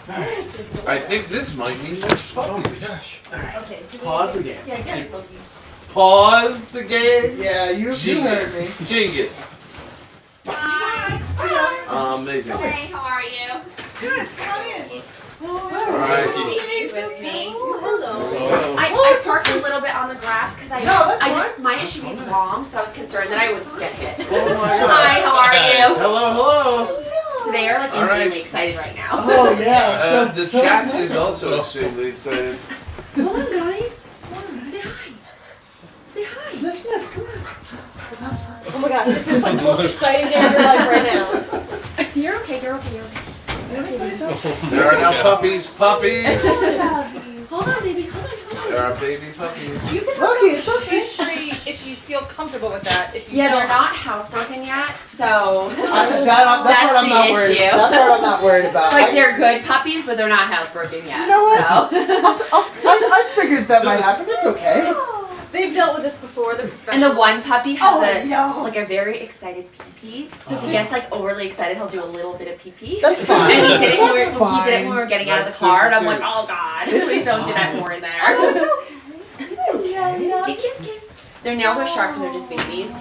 I think this might mean more puppies. Oh my gosh. Okay, so Pause the game. Yeah, get it, Loki. Pause the game. Yeah, you heard Genius. me. Genius. Hi. Amazing. Hey, how are you? Good, come on in. Alright. Baby's with me. Hello. I parked a little bit on the grass because that's my SUV's long, so I was concerned that I would get hit. Oh my god. Hi, how are you? Hello, hello. So they are like All right. insanely excited right now. Oh yeah. The chat is also extremely excited. Hold on, guys. Say hi. Say hi. Oh my gosh, this is like the most exciting day of your life right now. You're okay. You're okay. You're okay. You're okay, baby. There are now puppies. Puppies. Hold on, baby. Hold on. There are baby puppies. You can Loki, it's okay. if you feel comfortable with that. If you Yeah, they're don't. not housebroken yet, so That part I'm the not worried. issue. That part I'm not worried about. like they're good puppies, but they're not housebroken yet. You know what? So. I figured that might happen. It's okay. They've dealt with this before. And the one puppy has no. like a very excited pee-pee. So if he gets like overly excited, he'll do a little bit of pee-pee. That's fine. And he did it when That's he did it when we were getting out of the That's car, and I'm super like, cute. oh god, It's please don't do that fine. more in there. It's okay. Okay, kiss, kiss. Their nails are sharp because they're just babies.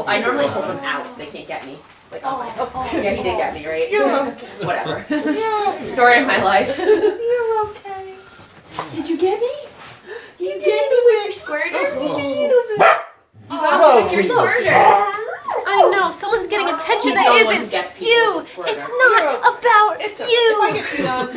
I normally hold them out so they can't get me. Like, oh, yeah, he did get me, right? Whatever. Story of my life. You're okay. Did you get me? Did you get me with your squirter? You got Oh, me with your squirter. I know, someone's getting attention that No one isn't gets people you. with a squirter. It's not about If I you. get beat on.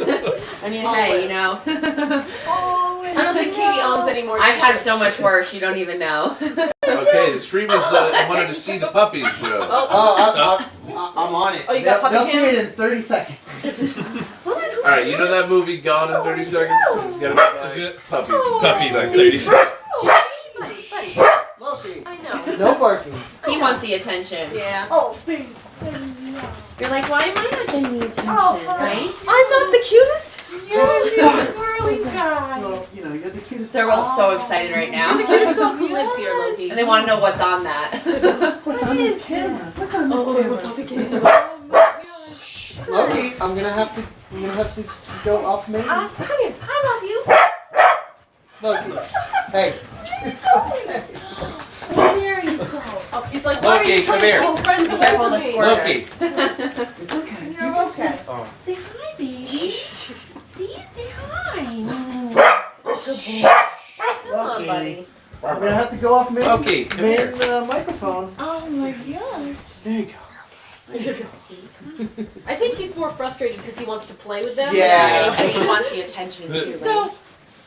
I mean, hey, you know. I don't think Katie owns any more I've had t-shirts. so much worse, you don't even know. Okay, the streamers wanted to see the puppies, Joe. Oh, I'm on it. Oh, you got puppy They'll see cam? it in 30 seconds. Alright, you know that movie Gone in 30 Seconds? It's gotta be like puppies. in 30 Puppies in seconds. 30 seconds. Loki, I know. no barking. He wants the attention. Yeah. Oh, baby. You're like, why am I not getting the attention, right? I'm not the cutest. You're the swirly guy. Well, you know, you're the cutest. They're all so excited right now. You're the cutest dog who lives here, Loki. And they want to know what's on that. What's on this camera? What's on this camera? Loki, I'm gonna have to go off menu. Come here. I Loki, hey, it's okay. There you go. Oh, he's like, why are Loki, you come trying here. to pull friends Be away careful from of the me? squirter. Loki. It's okay. You're okay. love you. Say hi, baby. See? Say hi. Come on, Loki, buddy. I'm gonna have to go off menu. Loki, come here. Microphone. Oh my god. There you go. See? Come on. I think he's more frustrated because he wants to play with them. Yeah. And he wants the attention too, right?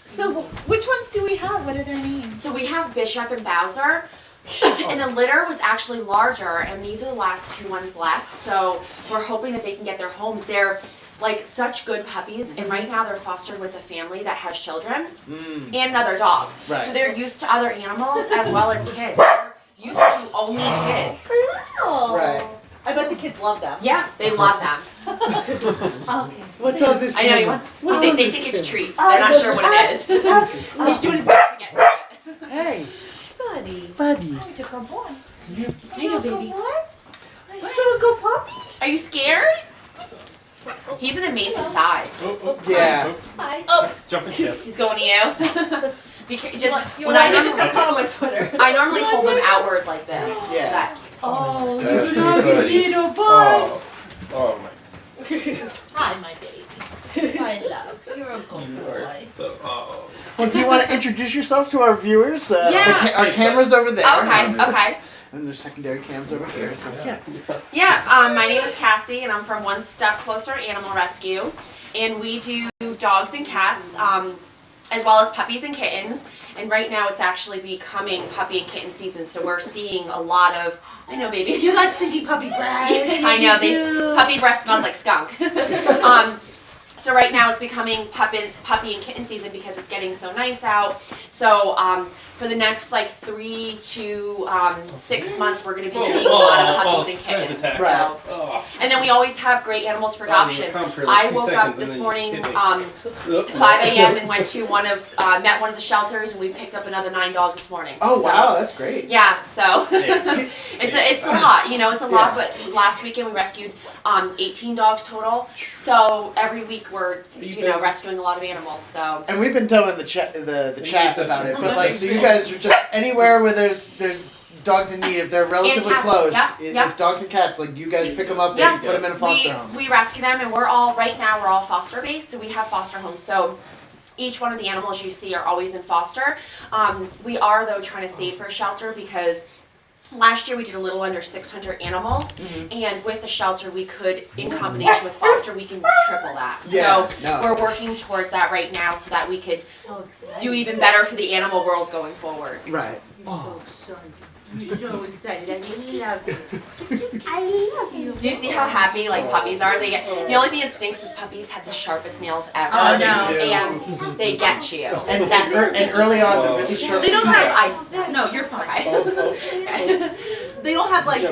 So which ones do we have? What are their names? So we have Bishop and Bowser. And the litter was actually larger, and these are the last two ones left. So we're hoping that they can get their homes. They're like such good puppies, and right now they're fostered with a family that has children and another dog. Right. So they're used to other animals as well as kids. They're used to only kids. Oh. Right. I bet the kids love them. Yeah, they love them. Okay. What's on this I know camera? they think it's treats. They're not sure what it is. He's doing his best to get to it. Hey, Buddy. buddy. Oh, you're a good boy. I know, baby. You're a good puppy. Are you scared? He's an amazing size. Yeah. Hi. Oh, Jumping ship. he's going to you. Just You when want I I just got normally, caught on my Twitter. I normally hold them outward like this. So Yeah. that Oh, That's you love good. me, little boy. Oh. Oh my. Hi, my baby. I love. You're a good boy. So, oh. Well, do you want to introduce yourself to our viewers? Yeah. Our camera's over there. Okay. And there's secondary cams over here. So yeah. Yeah. My name is Cassie, and I'm from One Step Closer Animal Rescue, and we do dogs and cats, as well as puppies and kittens. And right now, it's actually becoming puppy and kitten season, so we're seeing a lot of. I know, baby. You like stinky puppy breath. I know. Puppy breath smells like skunk. So right now it's becoming puppy and kitten season because it's getting so nice out. So for the next like 3 to 6 months, we're going to be seeing a lot of puppies and surprise kittens. attack. So, Oh. and then we always have great animals for adoption. I woke up this morning 5 a.m. and went to met one of the shelters, and we picked up another 9 dogs this morning. Oh So, wow, that's great. Yeah, so Yeah. it's a lot, you know, it's a lot. Yeah. But last weekend we rescued 18 dogs total. So every week we're rescuing a lot of animals. So And we've been telling the chat about it, but like, so you guys are just anywhere where there's dogs in need, if they're relatively cats. close, Yep, yep. if dogs and cats, like you guys pick them up Yeah. and put them in a foster home. we rescue them, and we're all foster based. So we have foster homes. So each one of the animals you see are always in foster. We are though trying to save for a shelter because last year we did a little under 600 animals, and with the shelter we could, in combination with foster, we can triple that. Yeah, So no. we're working towards that right now so that we could do even better for the animal world going forward. Right. So excited. You're so excited. I just love you. I love you. Do you see how happy like puppies are? They get the only thing that stinks is puppies have the sharpest nails ever, Oh, no. and they get you. And, That's and early on, the really sharp. They don't have ice. No, you're fine. Okay. They don't have like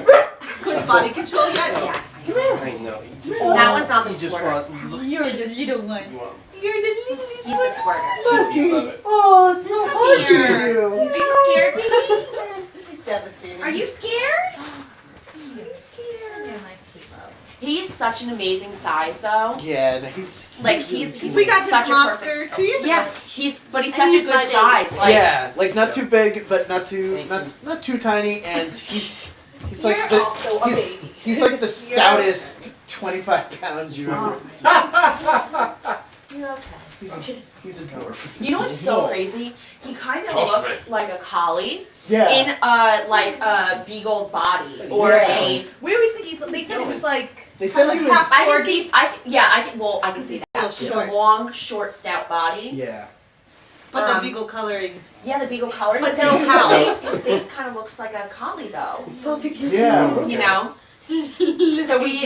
good body control yet. Yeah. I know. That one's not the He just squirter. wants. You're the little one. You're the little He's the squirter. Lucky. Love it. Oh, it's so hard here. to do. Are you scared, baby? He's devastating. Are you scared? Are you scared? Yeah, my sweet love. He's such an amazing size, though. Yeah, he's Like he's We got such him a from perfect. Oscar 2 years ago. Yeah, but he's And such he's a my good baby. size. Like, yeah, like not too big, but not too tiny, and he's like You're the also a baby. he's like the stoutest 25 pounds you ever. You're okay. He's a dwarf. You know what's so crazy? He kind of Toss looks like a collie Yeah. in a beagle's body, or Yeah. We always think they said he was like They said like he was. half I can corgi. see. I can see that. little It's a short. long, short, stout body. Yeah. But the Um, beagle coloring. Yeah, the beagle color. But But no his howl. face kind of looks like a collie, though. Yeah. You know. So we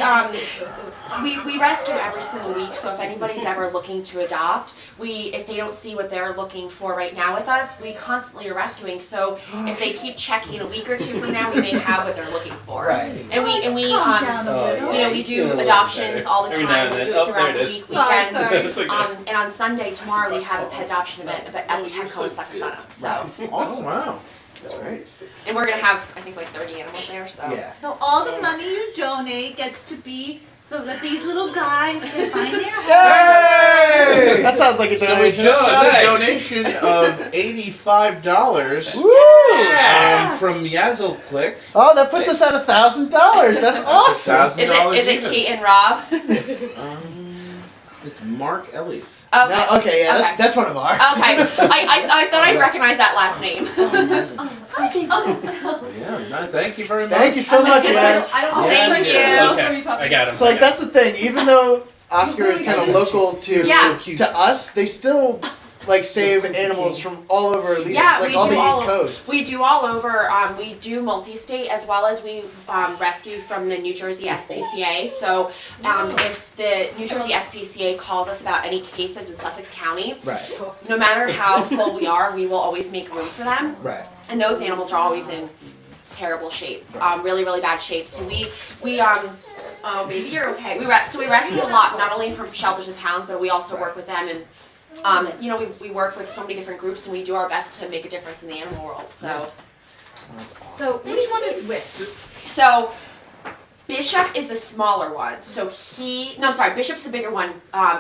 rescue every single week. So if anybody's ever looking to adopt, if they don't see what they're looking for right now with us, we constantly are rescuing. So if they keep checking a week or two from now, we may have what they're looking for. Right. And we Calm down a Oh, little. you know, we He's do doing a little adoptions better. all the Every time. now and We then. do Oh, it throughout there the it week, is. Sorry, weekends. sorry. It's okay. And on Sunday tomorrow we have a pet adoption event at the Petco in Sucasana. So, Oh wow. That's great. and we're gonna have I think like 30 animals there. So. Yeah. So all the money you donate gets to be so that these little guys can find their home. Hey! That sounds like a So we donation. just got nice. a donation of $85 Woo! from Yazzle Click. Oh, that puts us at $1,000. That's awesome. $1,000 Is it even. Kate and Rob? It's Mark Ellie. Okay. No, okay, yeah, Okay. that's one of ours. Okay. I thought I'd recognize that last name. Yeah, no, thank you very much. Thank you so much, guys. I don't know. Yeah, Thank yeah. you. Okay, I got him. So like that's the thing. Even though Oscar is kind of local to Yeah. to us, they still like save animals from all over, at least Yeah, like we all do the all- East Coast. We do all over. We do multi-state as well as we rescue from the New Jersey SPCA. So if the New Jersey SPCA calls us about any cases in Sussex County, Right, no matter how full we are, we will always make room for them. right. And those animals are always in terrible shape, really, really bad shape. So we oh baby, you're okay. We rescue a lot, not only from shelters and pounds, but we also work with them and. You know, we work with so many different groups and we do our best to make a difference in the animal world. So, So which one is which? so Bishop is the smaller one. So Bishop's the bigger one.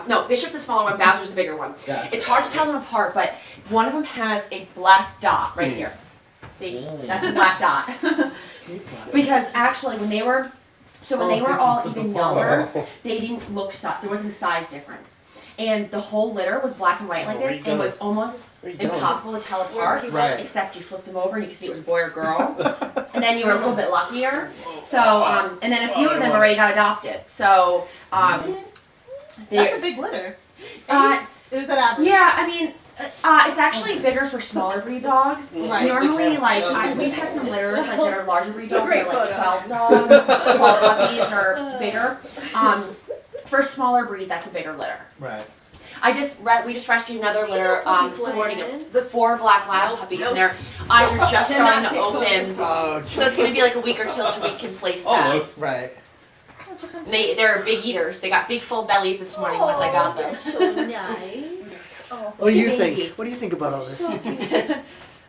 No, Bishop's the smaller one. Bowser's the bigger one. Gotcha. It's hard to tell them apart, but one of them has a black dot right here. See, that's a black dot. Because actually, when they were all even younger, they didn't look. There wasn't a size difference. And the whole litter was black and white like where this, you and was going? almost Where you going? impossible to tell apart. Right. Except you flipped them over and you could see it was boy or girl. And then you were a little bit luckier. So, and then a few of them already got adopted. So, That's a they're- big litter. Is that average? yeah, I mean, it's actually bigger for smaller breed dogs. Right. Normally, like, we've had some litters like that are larger breed dogs, that are like 12 dogs, 12 puppies or bigger. For smaller breed, that's a bigger litter. Right. We just rescued another litter this morning Flan. of the 4 black lab puppies, and their eyes are just starting to open. Oh, So it's gonna be like a week or two until we can place them. Almost. right. They're big eaters. They got big full bellies this morning once I got them. That's so nice. What do you Baby. think? What do you think about all this?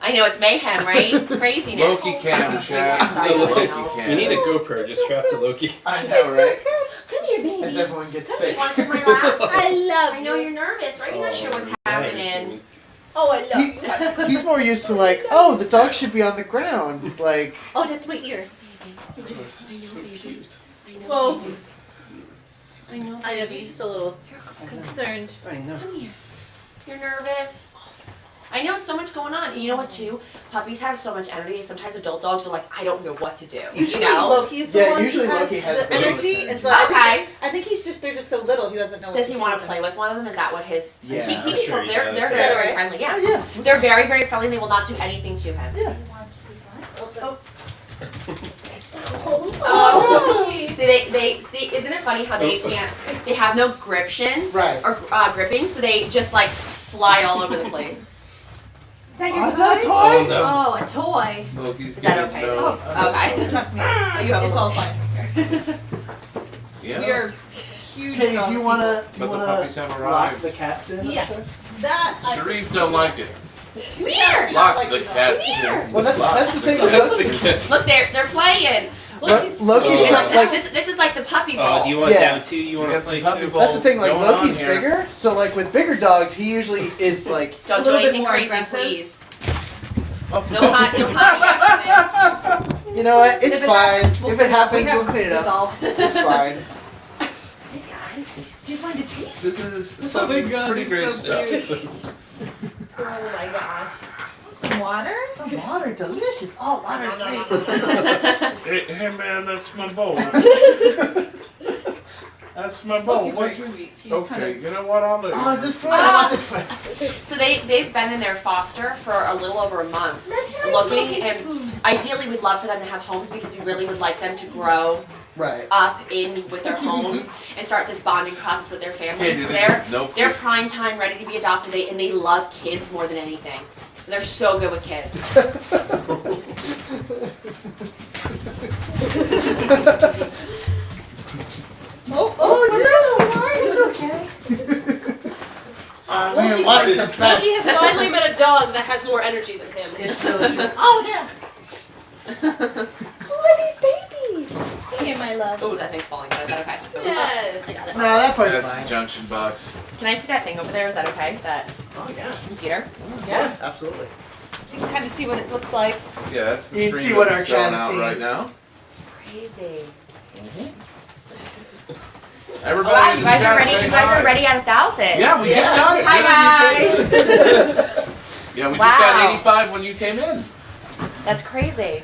I know, it's mayhem, right? It's craziness. Loki cam, Chad. I'm sorry, Loki Loki. cam. We need a GoPro just strapped to Loki. I know, right? Come here, baby. As everyone gets You sick. want to take my lap? I love I know you're nervous, right? You're not sure what's happening. Oh, I love He, he's more used to like, oh, the dog should be on the ground. It's like, Oh, that's my ear. I know, baby. I know. Whoa. baby. I know. I am baby. just a little concerned. I know. Come here. You're nervous. I know so much going on. And you know what too? Puppies have so much energy. Sometimes adult dogs are like, I don't know what to do. Usually you know? Loki is the Yeah, one usually who has Loki has the the most energy, energy. and so Okay. I think he's just they're just so little he doesn't know. Does what he to want do to play with one of them? Is that what his? Yeah, He I'm can sure control. he They're does. they're Is that very, alright? very friendly. Yeah. Oh, yeah. They're very very friendly. They will not do anything to him. Yeah. Oh. See, they see. Isn't it funny how they can't? They have no gription Right. or gripping, so they just like fly all over the place. Is that your Oh, is that a toy? toy? Oh, no. Oh, a toy. Loki's Is that getting okay? those. Okay. Trust me, Oh, you have a it's little- all fine. Yeah. We are huge. Katie, dog do you people. wanna But the wanna puppies have lock arrived. the cats in? Yes. That I Sharif don't like it. Weird. Lock like the the dog. cats in. Well, that's the thing. Look, they're playing. Loki's This, not, like this is like the puppy bowl. Oh, do you want Yeah. down too? You We want got to some play puppy too? balls. that's the thing. Like going on Loki's here. bigger, so like with bigger dogs, he usually is like. Don't A do little bit anything more crazy, aggressive. please. No hot accidents. You know what? It's If it fine. happens, we'll If clean it it up. happens, We have we'll clean it up. resolve. It's fine. Hey guys, did you find a treat? This is some pretty great stuff. Oh my gosh. Some water. Some water, delicious. Oh, water's great. Hey man, that's my bowl. That's my bowl. Loki's very sweet. He's Okay, you know what? I'll do. Oh, is this food? I want this food. So they've been in their foster for a little over a month, looking, and ideally we'd love for them to have homes because we really would like them to grow Right. up in with their homes and start this bonding process with their Hey, families. So dude, no they're prime time, ready to be adopted, and they love kids more than anything. They're so good with kids. Oh, no! It's okay. Loki's Water's like- the Loki best. has finally met a dog that has more energy than him. It's really true. Oh, yeah. Who are these babies? Here, my love. Oh, that thing's falling down. Is that okay? Yes. I got it. No, that part's That's the fine. junction box. Can I see that thing over there? Is that okay? That Oh, yeah. computer? Yeah, absolutely. You can kind of see what it looks like. Yeah, that's the You can stream see what that's our going chat is out seeing. right now. Crazy. Everybody Wow, in you the guys chat are ready. say You guys hi. are ready at 1,000. Yeah, we just Yeah. got it. Hi, just when you came in. Yeah, we just got Wow. 85 when you came in. That's crazy.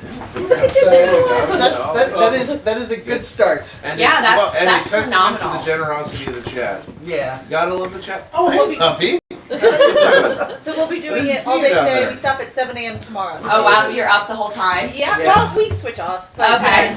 That is a good start. And Yeah, that's and that's a testament to phenomenal. the generosity of the chat. Yeah. Gotta love the chat. Oh, Hey, we'll be- puppy. So we'll be doing Didn't it all see day you down today. there. We stop at 7 a.m. tomorrow. Oh wow, so you're up the whole time? Yeah, Yeah. well, we switch off. But Okay.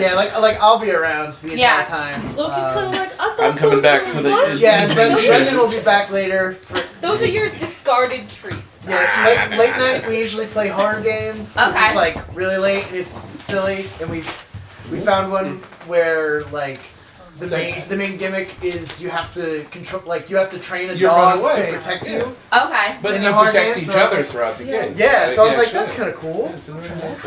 Yeah, like I'll be around the entire Yeah. time. Loki's kind of like, I thought I'm coming those back were for the- lunch. Yeah, and Brendan Brendan will be back later. For, Those are your discarded treats. yeah, late night we usually play horror games. 'Cause Okay. It's like really late and it's silly, and we found one where like the main gimmick is you have to control, like you have to train a You run dog to away. protect Yeah. you. Okay. But In you the hard protect games, each so I was other like- throughout the game. Yeah, so I was like, sure. that's kind of cool. Yeah, it's an original.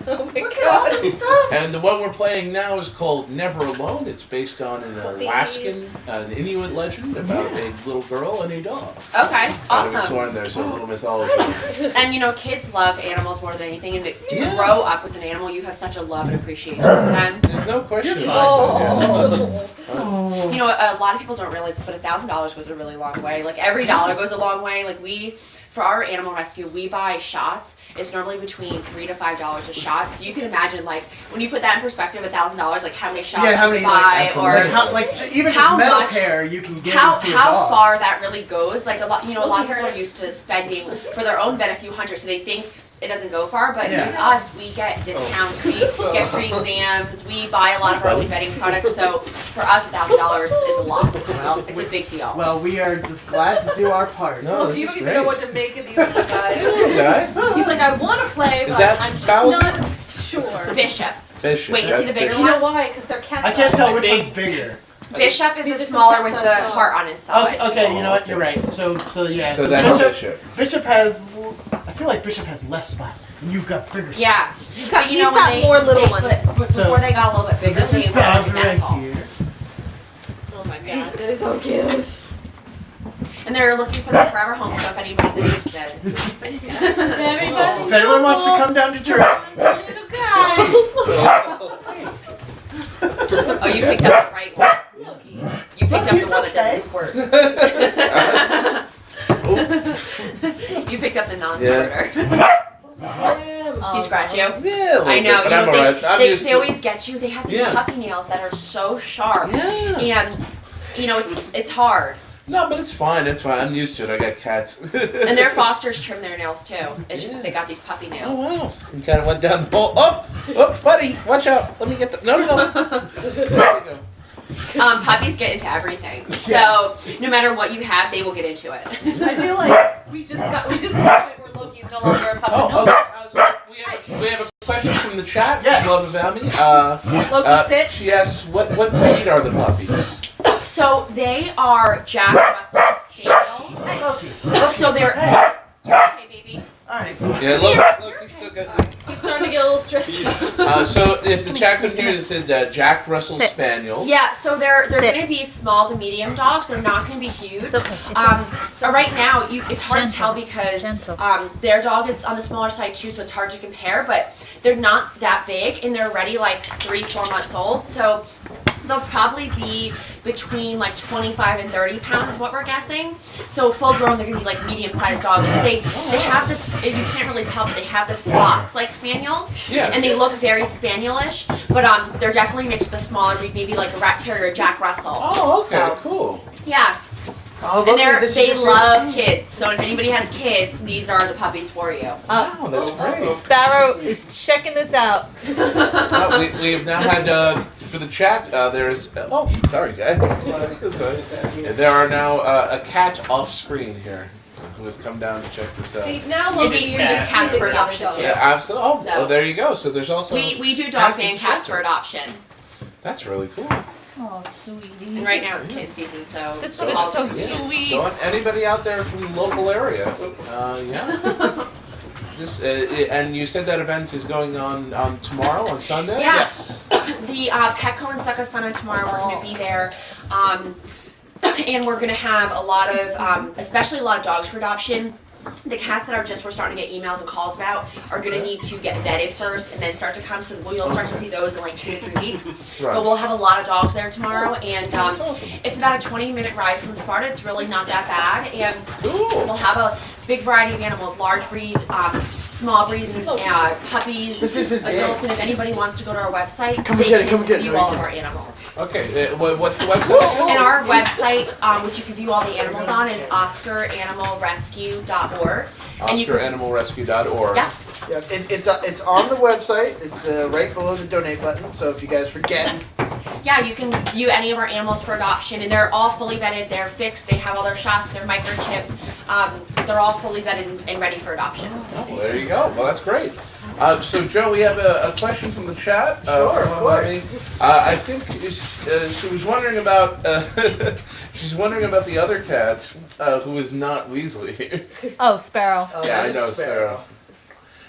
Oh my Look at all god. this stuff. And the one we're playing now is called Never Alone. It's based on an Alaskan, an Inuit legend about a little girl and a dog. Okay. Awesome. Awesome. There's a little mythology. And you know, kids love animals more than anything, and to Yeah. grow up with an animal, you have such a love and appreciation for them. There's no question. You're about that. Oh. You know, a lot of people don't realize, but $1,000 goes a really long way. Like every dollar goes a long way. Like for our animal rescue, we buy shots. It's normally between $3 to $5 a shot. So you can imagine, like, when you put that in perspective, $1,000, like how many shots Yeah, how you many buy, like, or like, how, like even how just metal much- care you can give how to a dog. far that really goes. Like a lot of people are used to spending for their own vet a few hundred, so they think it doesn't go far. But Yeah. with us, we get discounts, we get free exams, we buy a lot of our own vetting products. So for us, $1,000 is a lot. Well, It's a big deal. well, we are just glad to do our part. No, Look, this you is don't even great. know what to make of these little guys. Okay. He's like, I want to play, Is but that I'm just Bowser? not sure. Bishop. Bishop. Wait, you see that's the bigger Bishop. You know why? Because they're cats. I can't tell which Big. one's bigger. Bishop is These the are some smaller with cat-sized the dogs. heart on his side. Okay, you know what? You're right. So yeah. So that's Bishop, Bishop. Bishop has. I feel like Bishop has less spots, and you've got bigger spots. Yeah. But He's got when more little they ones. put- So- before they got a little bit So bigger, this they is were Bowser right identical. here. Oh my god, that is so cute. And they're looking for their forever home, so if anybody's interested. Everybody. If anyone wants to come down to Giraffe, Little guy. Oh, you picked up the right one. You picked up the one that doesn't squirt. You picked up the non-squirter. He scratched you? Yeah, a little I know. bit, but You I'm know, alright. I'm they used to it. always get you. They have these Yeah. puppy nails that are so sharp. Yeah. And, you know, it's hard. No, but it's fine. It's fine. I'm used to it. I got cats. And their fosters trim their nails too. It's just they got these puppy Oh nails. wow! You kind of went down the hole. Oh, buddy, watch out! Let me get the. No. There you go. Puppies get into everything. So no matter what you have, they will get into it. I feel like we just got to the point where Loki's no longer a puppy. Oh, okay. So we have a question from the chat. Yes. From Love about me. Loki, sit. She asks, what breed are the puppies? So they are Jack Russell Spaniels. hey Loki. So they're okay, baby. All right. Yeah, look, he's still got. He's starting to get a little stressed out. So if the chat couldn't hear, it said Jack Russell Spaniels. Yeah, so they're Sit. going to be small to medium dogs. They're not going to be huge. It's okay. Right now, it's hard to Gentle. tell because Gentle. their dog is on the smaller side too, so it's hard to compare. But they're not that big, and they're already like 3-4 months old. So they'll probably be between like 25 and 30 pounds is what we're guessing. So full grown, they're gonna be like medium sized dogs. But they have this, if you can't really tell, but they have the spots like spaniels. Yes. And they look very spanielish, but they're definitely mixed with the smaller breed, maybe like a rat terrier or Jack Russell. Oh, okay, So, cool. yeah. Oh, And Loki, they love kids. So if anybody has kids, these are the puppies for you. Wow, that's great. Sparrow is checking this out. We have now had for the chat. There's sorry guys. There are now a cat off screen here who has come down to check this out. See, now Maybe Loki, you're you're just cats for choosing the other adoption, dog. too. Yeah, absolutely. Oh, So- well, there you go. So there's also We do Cats dogs in and cats shelter. for adoption. that's really cool. Oh, sweetie. And right now it's kid season, so This So one is I'll- so yeah. sweet. So anybody out there from the local area, yeah. This and you said that event is going on tomorrow on Sunday. Yeah. Yes. The Petco in Succothon tomorrow, we're going to be there. And we're going to have a lot of, especially a lot of dogs for adoption. The cats that we're starting to get emails and calls about are going to need to get vetted first and then start to come. So you'll start to see those in like 2 to 3 weeks. Right. But we'll have a lot of dogs there tomorrow. And That's awesome. it's about a 20-minute ride from Sparta. It's really not that bad. And Cool. we'll have a big variety of animals, large breed, small breed, puppies, This is his day. adults, and if anybody wants to go to our website, Come they and get it, can come and get it, view right all of here. our animals. Okay. What's the website? again? And our website, which you can view all the animals on, is OscarAnimalRescue.org. And you can, OscarAnimalRescue.org. yeah, Yeah, it's on the website. It's right below the donate button. So if you guys forget, yeah, you can view any of our animals for adoption, and they're all fully vetted. They're fixed. They have all their shots. They're microchipped. They're all fully vetted and ready for adoption. Oh, well, there you go. Well, that's great. So, Joe, we have a question from the chat. Sure, from of course. Melanie. I think she was wondering about. She's wondering about the other cat who is not Weasley. Oh, Sparrow. Yeah, that I is know Sparrow.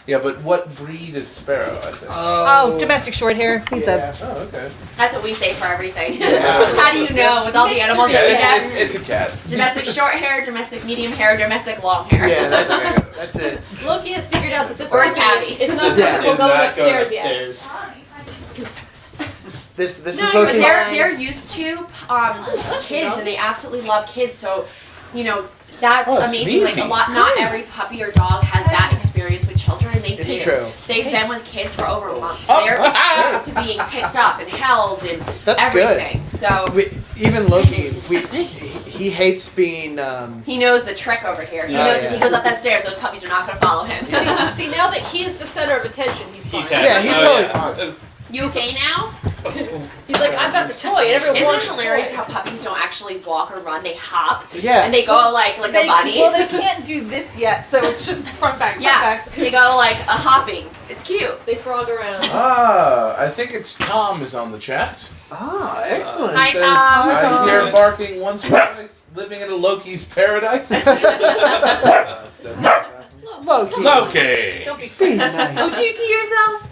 Yeah, but what breed is Sparrow? I think. Oh, domestic short hair. He's yeah. Oh, okay. That's what we say for everything. Yeah. How do you know with all the animals Yeah, that we have? it's a cat. Domestic short hair, domestic medium hair, domestic long hair. Yeah, that's it. Loki has figured out that this Or a puppy tabby. is not Yeah. comfortable Is going not upstairs going yet. upstairs. This No, is but But Loki's. they're used to kids and they absolutely love kids. So, you know, that's Oh, amazing. Like sneezy. not every puppy or dog has that experience with children. And they It's do. true. They've been with kids for over a month. Oh. So they're exposed to being picked up and held and That's good. everything. So Even Loki, he hates being. He knows the trick over here. He Oh, knows yeah. if he goes up that stairs, those puppies are not going to follow him. See, now that he's the center of attention, he's fine. Yeah, he's totally fine. You okay now? He's like, I've got the toy, and everyone Isn't wants it the hilarious toy. how puppies don't actually walk or run? They hop. Yeah. And they go like a bunny. Well, they can't do this yet, so it's just front back, front Yeah, back. they go like a hopping. It's cute. They frog around. I think it's Tom is on the chat. Ah, excellent. Hi, Says, Tom. Hi, Tom. I hear barking once or twice, living in a Loki's paradise. Loki. Loki! Don't be Be nice. Oh, do you see yourself?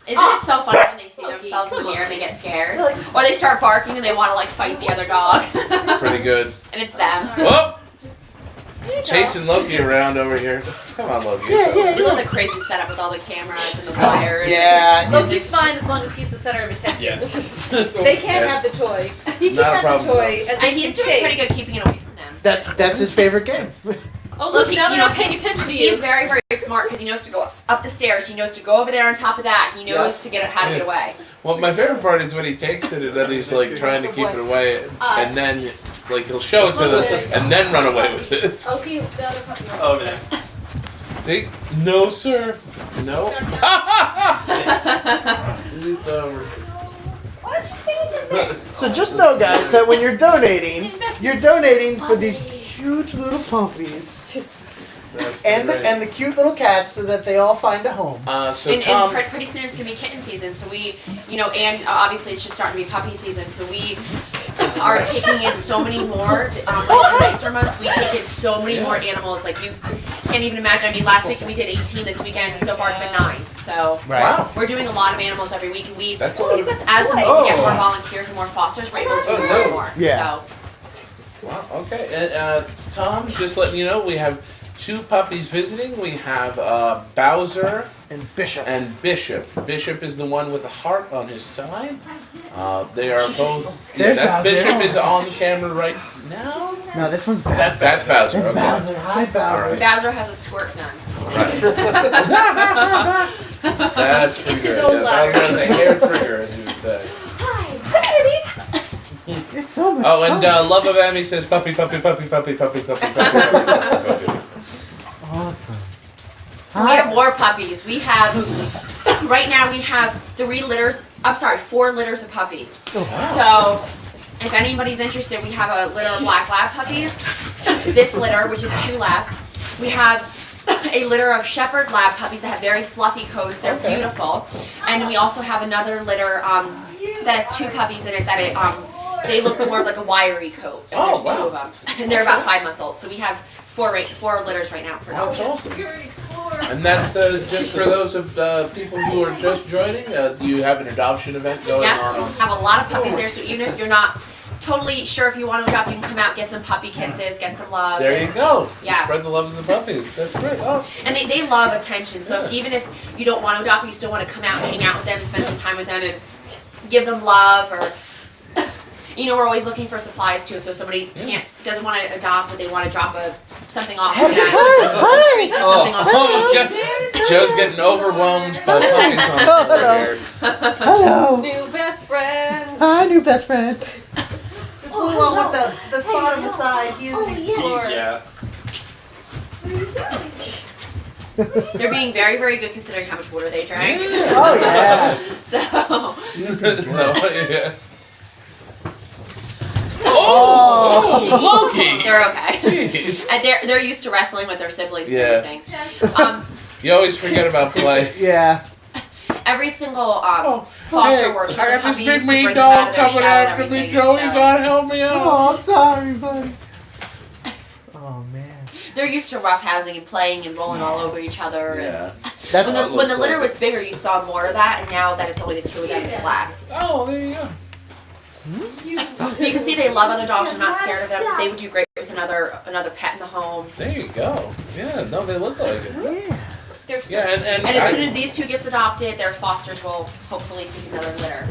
Isn't it so funny when they see themselves in the mirror and they get scared? Or they start barking and they want to like fight the other dog. Pretty good. And it's them. Whoop! Chasing Loki around over here. Come on, Loki. This was a crazy setup with all the cameras and the wires. Yeah. Loki's fine as long as he's the center of attention. Yeah. They can't have the toy. He can Not a have the problem. toy, and they And he's can doing chase. pretty good keeping it away from them. That's his favorite game. Oh, look, Look, now you they're know, not paying attention to He's you. very, very smart because he knows to go up the stairs. He knows to go over there on top of that. He knows to get how to get away. Well, my favorite part is when he takes it and then he's like trying to keep it away, and then like he'll show it to them and then run away with it. Okay, the other puppy. Over there. See? No, sir. No. It's over. So just know, guys, that when you're donating for these cute little puppies and the cute little cats, so that they all find a home. So And Tom, pretty soon it's gonna be kitten season. So we, and obviously it's just starting to be puppy season. So we are taking in so many more. Like the nicer months, we take in so many more animals. Like you can't even imagine. I mean, last week we did 18. This weekend so far it's been 9. So wow, we're doing a lot of animals every week, and we, that's a lot of. as the we get more volunteers and more fosters, we're able to do more and more. Yeah. So Wow. Okay. And Tom, just letting you know, we have 2 puppies visiting. We have Bowser And Bishop. and Bishop. Bishop is the one with a heart on his side. They are both. Yeah, There's that's Bowser. Bishop is on camera right now. No, this one's Bowser. That's Bowser. That's Okay. Bowser. Hi, Bowser. All right. Bowser has a squirt gun. Right. That's pretty It's his good. own Yeah, ladder. Bowser has a hair trigger, as you would say. It's so much Oh, and fun. Love of Emmy says puppy, puppy, puppy, puppy, puppy, puppy, puppy, puppy, puppy. Awesome. We have more puppies. We have, right now we have 4 litters of puppies. So, if anybody's interested, we have a litter of black lab puppies. This litter, which is 2 left. We have a litter of shepherd lab puppies that have very fluffy coats. They're beautiful. And we also have another litter that has 2 puppies in it that they look more like a wiry coat. And there's 2 of them. And they're about 5 months old. So we have 4 litters right now for Wow, that's dogs. awesome. And that's just for those of people who are just joining. Do you have an adoption event going Yes, on? we have a lot of puppies there, so even if you're not totally sure if you want to adopt, you can come out, get some puppy kisses, get some love. There you go. Yeah. Spread the love of the puppies. That's great. Oh. And they love attention, so even if you don't want to adopt, you still want to come out and hang out with them, spend some time with them, and give them love, or we're always looking for supplies too. So if somebody doesn't want to adopt, but they want to drop something off for that, treats or something off. Yes. Joe's getting overwhelmed by puppies on the floor here. Hello. New best friends. Hi, new best friend. This little one with the spot on the side, he's an explorer. Yeah. They're being very, very good considering how much water they drank. Oh, yeah. So No, yeah. Oh, Loki! they're okay. Jeez. And they're used to wrestling with their siblings Yeah. and everything. You always forget about play. Yeah. Every single foster works with the puppies to bring them dog out of their shell and everything. So gotta help me out. Oh, I'm sorry, buddy. Oh, man. they're used to roughhousing and playing and rolling all over each other. And Yeah. That's when the litter was bigger, you saw more of that, and now that it's only the 2 of them, it's less. Oh, there you go. You can see they love other dogs. They're not scared of them. They would do great with another pet in the home. There you go. Yeah, no, they look like it. yeah. They're so Yeah, and And as I, soon as these 2 gets adopted, their fosters will hopefully take another litter.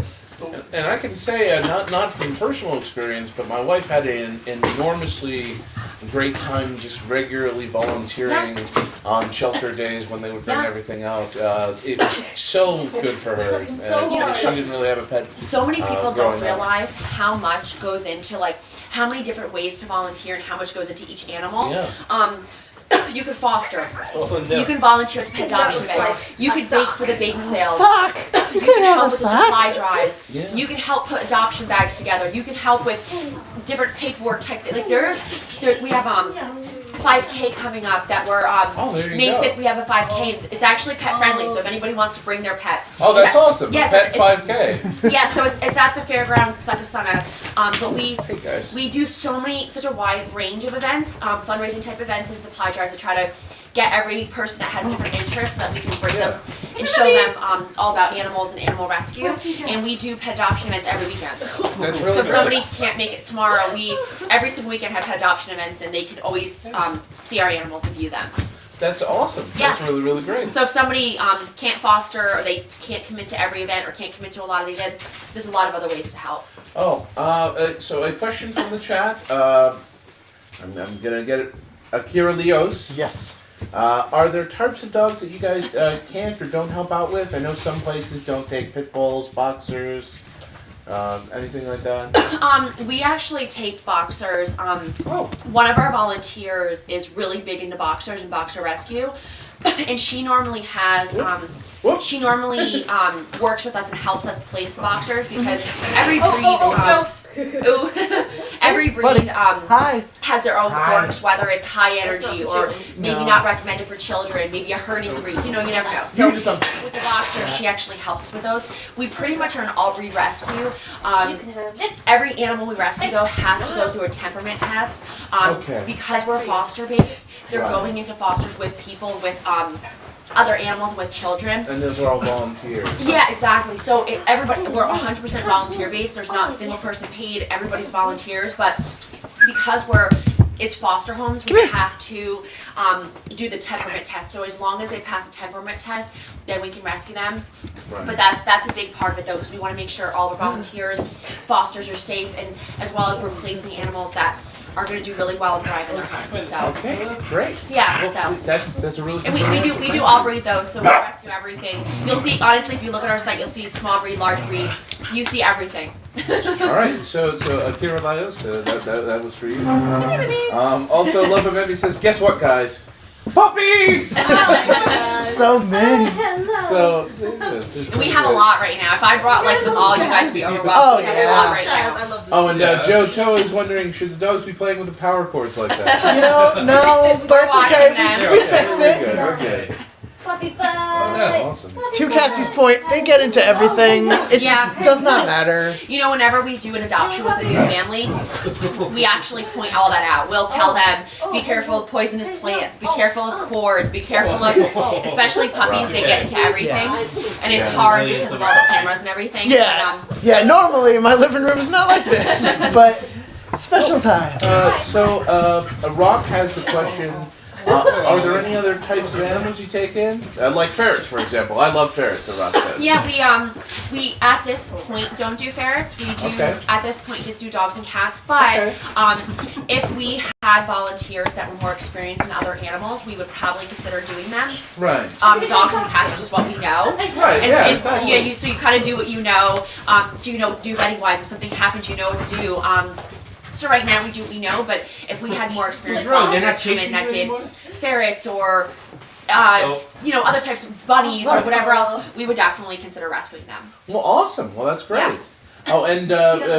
and I can say, not from personal experience, but my wife had an enormously great time just regularly volunteering on shelter days when they would bring Yeah. everything out. It was so good for her. And she didn't really have a pet. So many people don't growing up. realize how much goes into like how many different ways to volunteer and how much goes into each animal. Yeah. You could foster. Oh, and You down. can volunteer at the pet adoption event. You could bake for the bake sales. Sock. You can help with the supply drives. Yeah. You can help put adoption bags together. You can help with different paperwork type. Like we have 5K coming up that we're Oh, there you May go. 5th we have a 5K. It's actually pet friendly, so if anybody wants to bring their pet. Oh, that's awesome. Yeah, Pet it's- 5K. Yeah, so it's at the fairgrounds, Sucasana. But Hey guys. we do such a wide range of events, fundraising type events and supply drives to try to get every person that has different interests so that we can bring them and show them all about animals and animal rescue. And we do pet adoption events every weekend. That's So really if great. somebody can't make it tomorrow, we every single weekend have pet adoption events and they can always see our animals and view them. That's awesome. That's Yeah. really, really great. So if somebody can't foster or they can't commit to every event or can't commit to a lot of the events, there's a lot of other ways to help. Oh, so a question from the chat. I'm gonna get it. Akira Leos. Yes. Are there types of dogs that you guys can't or don't help out with? I know some places don't take pit bulls, boxers, anything like that. We actually take boxers. Oh, One of our volunteers is really big into boxers and boxer rescue, and she normally has. Whoop. She normally works with us and helps us place the boxers because every breed. Ooh, every breed Hi. has their own Hi. quirks, whether it's high energy or maybe No. not recommended for children, maybe a herding breed. You know, you never know. So You just don't- with the boxer, she actually helps with those. We pretty much are an all breed rescue. You can have this. Every animal we rescue though has to go through a temperament test. Okay. Because we're foster based, they're Right. going into fosters with people with other animals and with children. and those are all volunteers. Yeah, exactly. So everybody, we're 100% volunteer based. There's not a single person paid. Everybody's volunteers, but because it's foster homes, we have to do the temperament test. So as long as they pass a temperament test, then we can rescue them. Right. But that's a big part of it though, because we want to make sure all the volunteers, fosters are safe, and as well as we're placing animals that are going to do really well and thrive in their homes. So Okay, great. yeah, Well, so. that's a really good And we do all breed though, so we rescue everything. You'll see, honestly, if you look at our site, you'll see small breed, large breed. You see everything. All right, so Akira Laios, that was for you. Also, Love of Envy says, guess what, guys? Puppies! So many. So And we have a lot right now. If I brought like them all, you guys would be overwhelmed. Oh, We have a lot right Guys, now. I love this. Oh, and Joe Cho is wondering, should the dogs be playing with the power cords like that? You know, no, but it's okay. watching them. We fixed We're it. good, we're good. Puppy no. fight. Awesome. To Cassie's point, they get into everything. It Yeah. just does not matter. You know, whenever we do an adoption with a new family, we actually point all that out. We'll tell them, be careful of poisonous plants, be careful of cords, be careful of, especially puppies, they get into everything. And it's Yeah. hard because of all the cameras and everything. Yeah. But, Yeah, normally my living room is not like this, but special time. Rock has the question. Are there any other types of animals you take in? Like ferrets, for example. I love ferrets, Rock says. yeah, we at this point don't do ferrets. We do Okay. at this point just do dogs and cats. But Okay. if we had volunteers that were more experienced in other animals, we would probably consider doing them. Right. Dogs and cats are just what we know. Right, And, yeah, and exactly. yeah, so you kind of do what you know. So you know what to do vetting wise. If something happens, you know what to do. So right now we do what we know, but if we had more experienced Bro, they're not volunteers come in chasing that you did anymore? ferrets or other types of bunnies or whatever else, we would definitely consider rescuing them. Well, awesome. Well, that's great. Yeah. Oh, and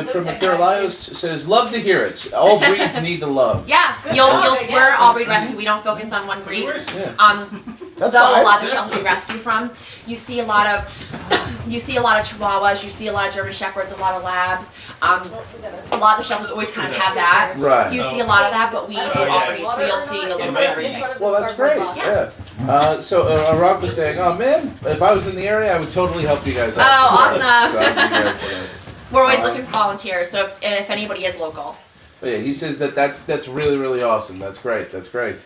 from Akira Laios says, love to hear it. All breeds need the love. Yeah, we're all breed rescue. We don't focus on one breed. Yeah. That's Though a fine. lot of the shelters we rescue from, you see a lot of Chihuahuas, you see a lot of German Shepherds, a lot of Labs. A lot of the shelters always kind of have that. Right. So you see a lot of that, but we do all breeds, so you'll see a little bit of everything. Well, that's great. Yeah. So Rob was saying, oh man, if I was in the area, I would totally help you guys out. Oh, awesome. So I'd be there for that. We're always looking for volunteers, so if anybody is local. But yeah, he says that's really, really awesome. That's great. That's great.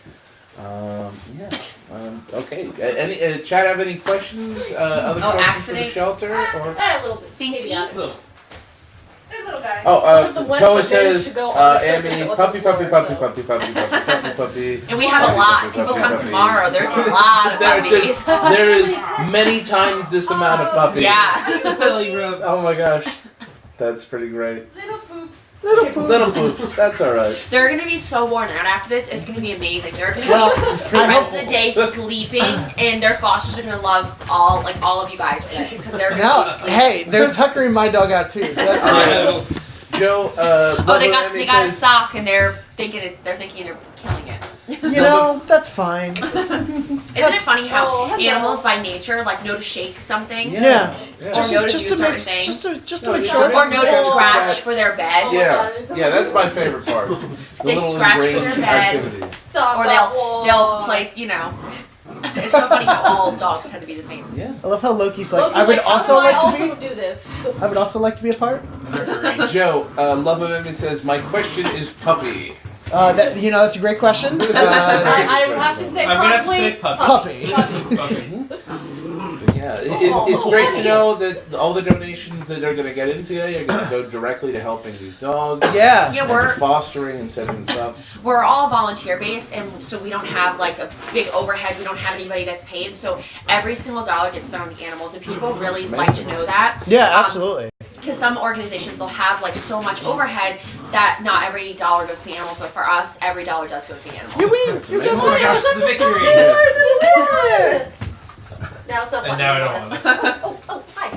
Yeah. Okay. Any Chad have any questions? Other questions for the accident? shelter? Or? A little bit. Stinky. Maybe out of it. They're little guys. Oh, The one Toa foot in says, to go on the surface Amy, that wasn't puppy, puppy, before, puppy, so. puppy, puppy, puppy, puppy, puppy. And we have a lot. People come tomorrow. There's a lot of puppies. There is many times this amount of puppies. Yeah. Belly rub. Oh my gosh. That's pretty great. Little poops. Little poops. That's alright. They're gonna be so worn out after this. It's gonna be amazing. They're gonna Well, be the I rest hope. of the day sleeping, and their fosters are gonna love all of you guys for this because they're gonna No, be sleeping. hey, they're tuckering my dog out too, so that's great. Joe, Oh, they got Emmy they got a says, sock, and they're thinking they're killing it. You know, that's fine. Isn't it funny how Oh, hello. animals by nature like know to shake something, Yeah. Yeah. Yeah. Just, know to just do to certain make, things. just to No, make yeah. sure. or know to Yeah. scratch for their bed, Yeah, yeah, that's my favorite part. The They little scratch for ingrained their bed. activities. Stop or that they'll wall. play. You know, it's so funny how all dogs tend to be the same. Yeah. I love how Loki's like, Loki's I would like, how also do I like to also be. do this. I would also like to be a part. Joe, Love of Emmy says, my question is puppy. That you know, that's a great question. I would have to say I'm gonna have to probably say puppy. Puppy. Yeah, it's great to know that all the donations that are going to get in today are going to go directly to helping these dogs. Yeah. Yeah, and we're to fostering and setting this up. we're all volunteer based, and so we don't have like a big overhead. We don't have anybody that's paid, so every single dollar gets spent on the animals, and people really like to know that. Yeah, absolutely. Because some organizations they'll have like so much overhead that not every dollar goes to the animals, but for us, every dollar does go to the animals. You win. That's You amazing. got Oh my this. gosh, the victory! Now it's not And funny now I don't anymore. want it. Oh, hi.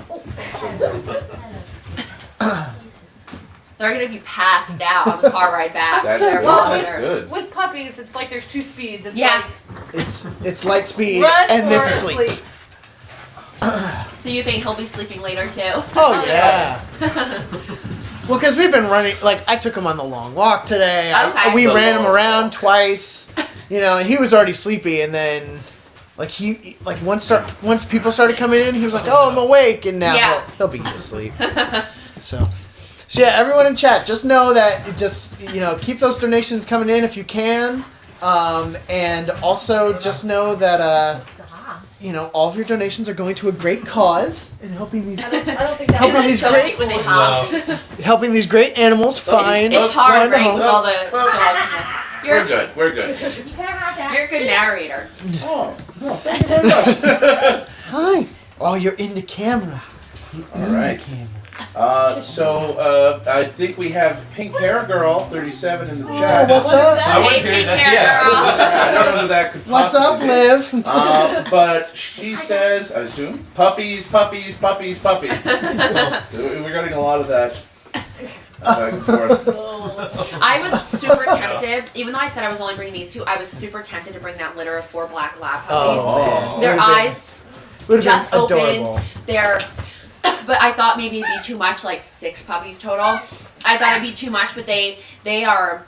They're gonna be passed out on the car ride back. That's, to their good. foster. That's good. With puppies, it's like there's two speeds. It's Yeah. It's light speed like run and then or sleep. So you think he'll be sleeping later too? Oh yeah. Well, because we've been running. Like I took him on the long walk today. Okay. We The ran him long around walk. twice. You know, and he was already sleepy. And then, like once people started coming in, he was like, "Oh, I'm awake," and now Yeah. he'll be asleep. So yeah, everyone in chat, just know that keep those donations coming in if you can, and also just know that all of your donations are going to a great cause and helping these I don't think that Helping Isn't it these so great- cute when they hop? helping these great animals find It's hard, find a right? home. With all the dogs in there. We're good. We're good. You're a good narrator. Oh, no, thank you very much. Hi. Oh, you're in the camera. You're in the right. camera. So I think we have Pink Hair Girl 37 in the chat. what's up? I wouldn't Hey, hear pink that. hair Yeah, girl. I don't know who that could What's up, possibly be. Liv? But she says, I assume, puppies, puppies, puppies, puppies. We're getting a lot of that back and forth. I was super tempted, even though I said I was only bringing these two, I was super tempted to bring that litter of 4 black lab puppies. Oh, man. Their Would've been- eyes would've just been opened. adorable. They're, but I thought maybe it'd be too much, like 6 puppies total. I thought it'd be too much, but they are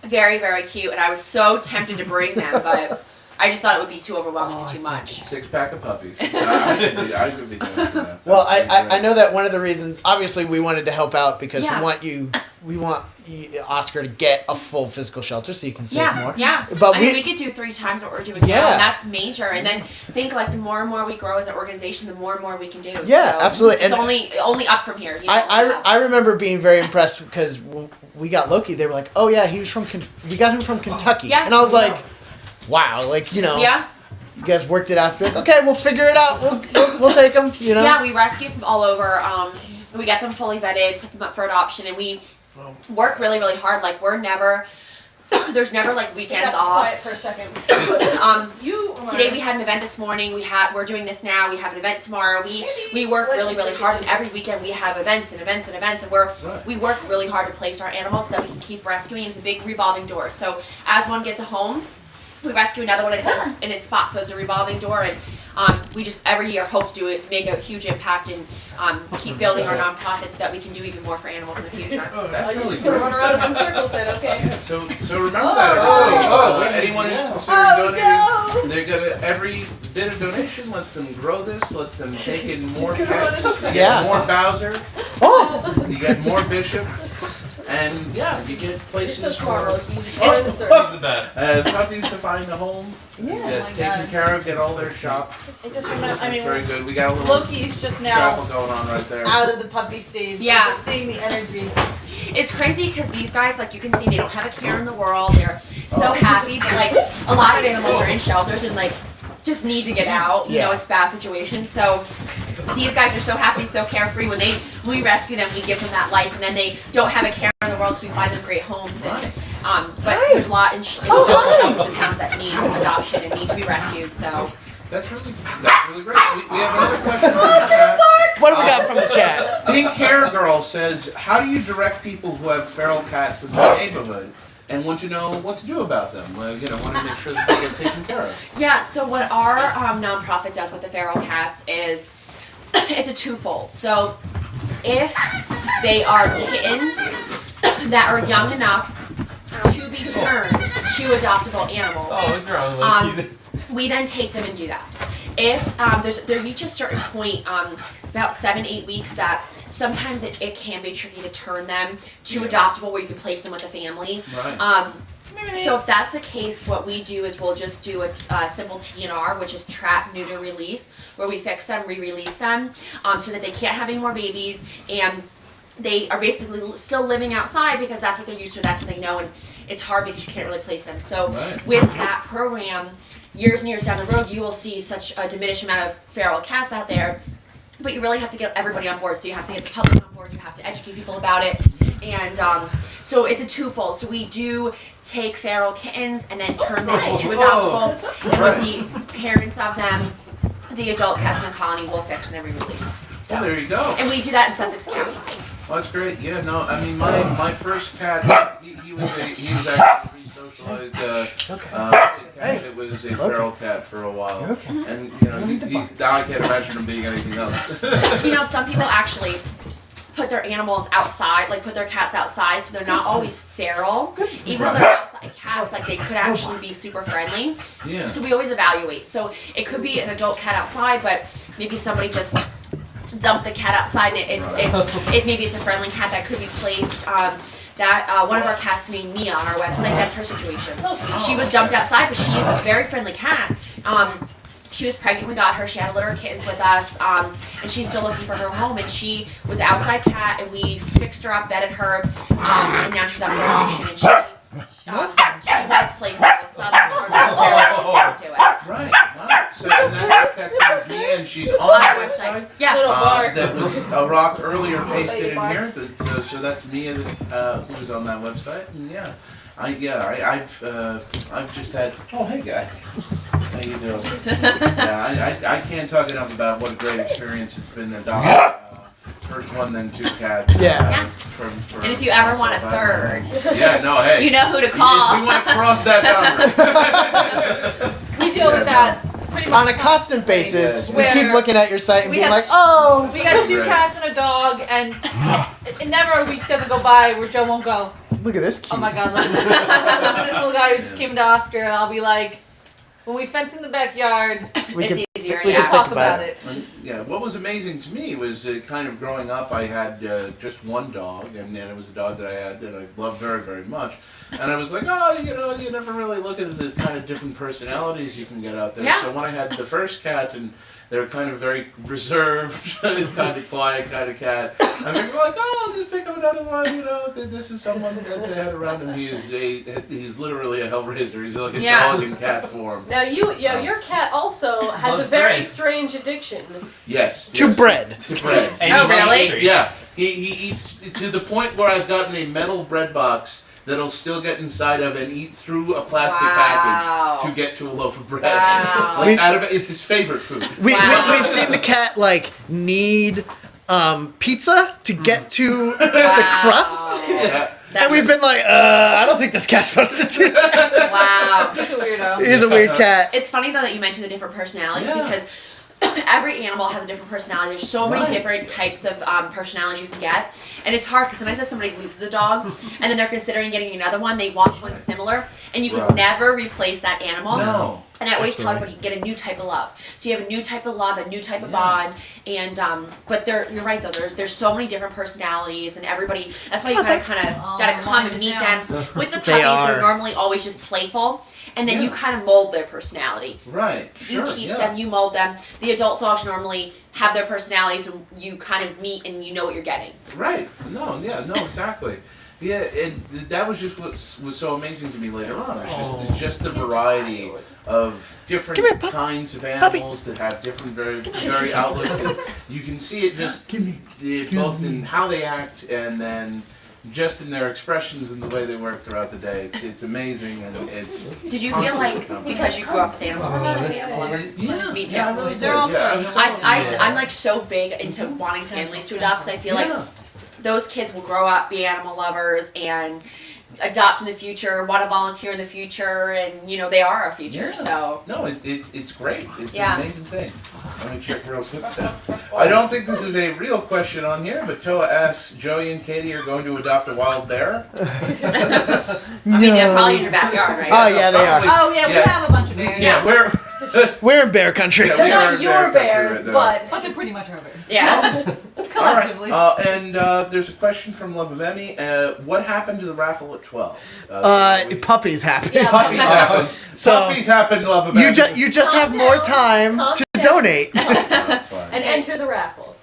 very, very cute, and I was so tempted to bring them, but I just thought it would be too overwhelming and too much. 6-pack of puppies. I could be down for that. Well, That's pretty I great. know that one of the reasons, obviously, we wanted to help out because Yeah. we want Oscar to get a full physical shelter so you can save more. Yeah. But I mean, we could do 3 times what we're doing now, Yeah. and that's major. And then think like the more and more we grow as an organization, the more and more we can do. Yeah, So absolutely. It's And only up from here. You know, I remember being very impressed because when we got Loki, they were like, "Oh yeah, he was we got him from Kentucky," Yeah. and I was like, "Wow, like yeah. you guys worked it out." So be like, okay, we'll figure it out. We'll take them. You know. Yeah, we rescue from all over. We get them fully vetted, put them up for adoption, and we work really, really hard. Like there's never like weekends off. Quiet for a second. Today we had an event this morning. We're doing this now. We have an event tomorrow. We work really, really hard, and every weekend we have events and events and events, and we work really hard to place our animals so that we can keep rescuing. It's a big revolving door. So as one gets a home, we rescue another one in its spot. So it's a revolving door, and we just every year hope to make a huge impact and keep building our nonprofit so that we can do even more for animals in the future. That's You're really just gonna great. run around in some circles then, okay? Yeah, so remember that, everybody. Anyone who's considering donating, they're gonna every bit of donation lets them grow this, lets them take in more pets. You get Yeah. more Bowser, Oh, you get more Bishop. And yeah, you get You're places so smart, for Loki. You just run in the circle. He's the best. puppies to find a home, Yeah. get my taken God. care of, get all their shots. I just remember. I It's mean, very good. We got a little Loki's just travel now going on right there. out of the puppy stage. Yeah. So just seeing the energy. It's crazy because these guys, like you can see, they don't have a care in the world. They're so happy, but like a lot of animals are in shelters and like just need to get out. You know, Yeah. it's bad situations. So these guys are so happy, so carefree. When we rescue them, we give them that life, and then they don't have a care in the world because we find them great homes. And but there's a lot in shelters and towns that need adoption and need to be rescued. So That's really great. We have another question from the chat. What do we got from the chat? Pink Hair Girl says, how do you direct people who have feral cats in the neighborhood and want to know what to do about them? Want to make sure that they get taken care of. yeah, so what our nonprofit does with the feral cats is it's a twofold. So if they are kittens that are young enough to be turned to adoptable animals, Oh, what's wrong, Loki? we then take them and do that. If they reach a certain point, about 7-8 weeks, that sometimes it can be tricky to turn them to adoptable where you can place them with a family. Right. So if that's the case, what we do is we'll just do a simple TNR, which is trap, neuter, release, where we fix them, re-release them, so that they can't have any more babies, and they are basically still living outside because that's what they're used to, that's what they know, and it's hard because you can't really place them. So Right. with that program, years and years down the road, you will see such a diminished amount of feral cats out there, but you really have to get everybody on board. So you have to get the public on board, you have to educate people about it, and so it's a twofold. So we do take feral kittens and then turn them into adoptable, and with the parents of them, the adult cats in the colony will fix and then re-release. So there you go. And we do that in Sussex County. Well, that's great. Yeah, no, I mean, my first cat, he was actually re-socialized cat. It was a feral cat for a while. And, he's, now I can't imagine him being anything else. You know, some people actually put their animals outside, like put their cats outside, so they're not always feral. Even though they're outside cats, like they could actually be super friendly. Yeah. So we always evaluate. So it could be an adult cat outside, but maybe somebody just dumped the cat outside and maybe it's a friendly cat that could be placed. One of our cats named Mia on our website, that's her situation. She was dumped outside, but she is a very friendly cat. She was pregnant, we got her, she had a litter of kittens with us, and she's still looking for her home, and she was an outside cat, and we fixed her up, vetted her, and now she's out for adoption, and she was placed with some feral to it. Right. Wow. So that cat's name is Mia, and she's on our the website. Yeah. Little bark. That was a rock earlier pasted in Baby here. barks. So that's Mia who was on that website. And yeah, I've just had. Oh, hey guy. How you doing? Yeah, I can't talk enough about what a great experience it's been adopting. First one, then two cats. Yeah. Yeah. For And if you ever want a myself, third, Yeah, no, hey. you know who to If call. we want to cross that boundary. We deal with that pretty much On a constant basis, we Where keep looking at your site and we being have like, oh. We got 2 Right. cats and a dog, and never a week doesn't go by where Joe won't go, Look at this cute. oh my god, look at this little guy who just came to Oscar, and I'll be like, when we fence in the backyard, We It's could, easier, we yeah. could talk think about about it. Yeah, what was amazing to me was kind of growing up, I had just one dog, and it was a dog that I had that I loved very, very much. And I was like, you never really look at the kind of different personalities you can get out there. Yeah. So when I had the first cat, and they were kind of very reserved, kind of quiet kind of cat, and they were like, oh, just pick up another one, this is someone that they had around him. He's literally a hellraiser. He's like a Yeah. dog in cat form. Now your cat also has Loves a very bread. strange addiction. Yes. To yes. bread. To bread. And Oh, he loves really? street. Yeah, he eats to the point where I've gotten a metal bread box that'll still get inside of and eat through a plastic Wow. package to get to a loaf of bread. Wow. Like out of it, it's his favorite food. Wow. We've seen the cat like need pizza to get to the Wow. crust, Yeah. and we've been like, I don't think this cat's supposed to do that. Wow. He's a weirdo. He's a weird cat. It's funny though that you mentioned the different personalities Yeah. because every animal has a different personality. There's so many Right. different types of personalities you can get, and it's hard because sometimes if somebody loses a dog and then they're considering getting another one, they want one similar, and you can Right. never replace that animal. No. And I always tell everybody, get a new type of love. So you have a new type of love, a new type of bond, and but you're right though. There's so many different personalities, and everybody. That's why you gotta gotta come and meet them. With the puppies, they're normally always just playful, and then you kind of mold their personality. Right. You teach them, you mold them. The adult dogs normally have their personalities, and you kind of meet and you know what you're getting. Right. No, exactly. Yeah, and that was just what was so amazing to me later on. It was just the variety of different kinds of animals that have different very outlooks. And you can see it just both in how they act and then just in their expressions and the way they work throughout the day. It's amazing, and it's. Did you feel like because you grew up with animals and made you an animal lover? Yeah, Me too. Yeah, I really They're all did. Yeah, I fun. was so- I'm like so big into wanting families to adopt because I feel like those kids will grow up, be animal lovers, and adopt in the future, want to volunteer in the future, and you know they are our future. Yeah. So No, it's great. It's Yeah. an amazing thing. Let me check real quick. I don't think this is a real question on here, but Toa asks, Joey and Katie are going to adopt a wild bear? I mean they're probably in your backyard, right? Oh yeah, they are. Oh yeah, we Yeah. have a bunch of bears. Yeah, We're in bear country. Yeah, They're we are not in your bear country bears, right now. but But they're pretty much our bears. Yeah. Collectively. All right, and there's a question from Love of Emmy. What happened to the raffle at 12? Puppies happen. Yeah. Puppies happened. So, Puppies happened, Love of Emmy. You just have more time Calm to down. donate. That's fine. and enter the raffle.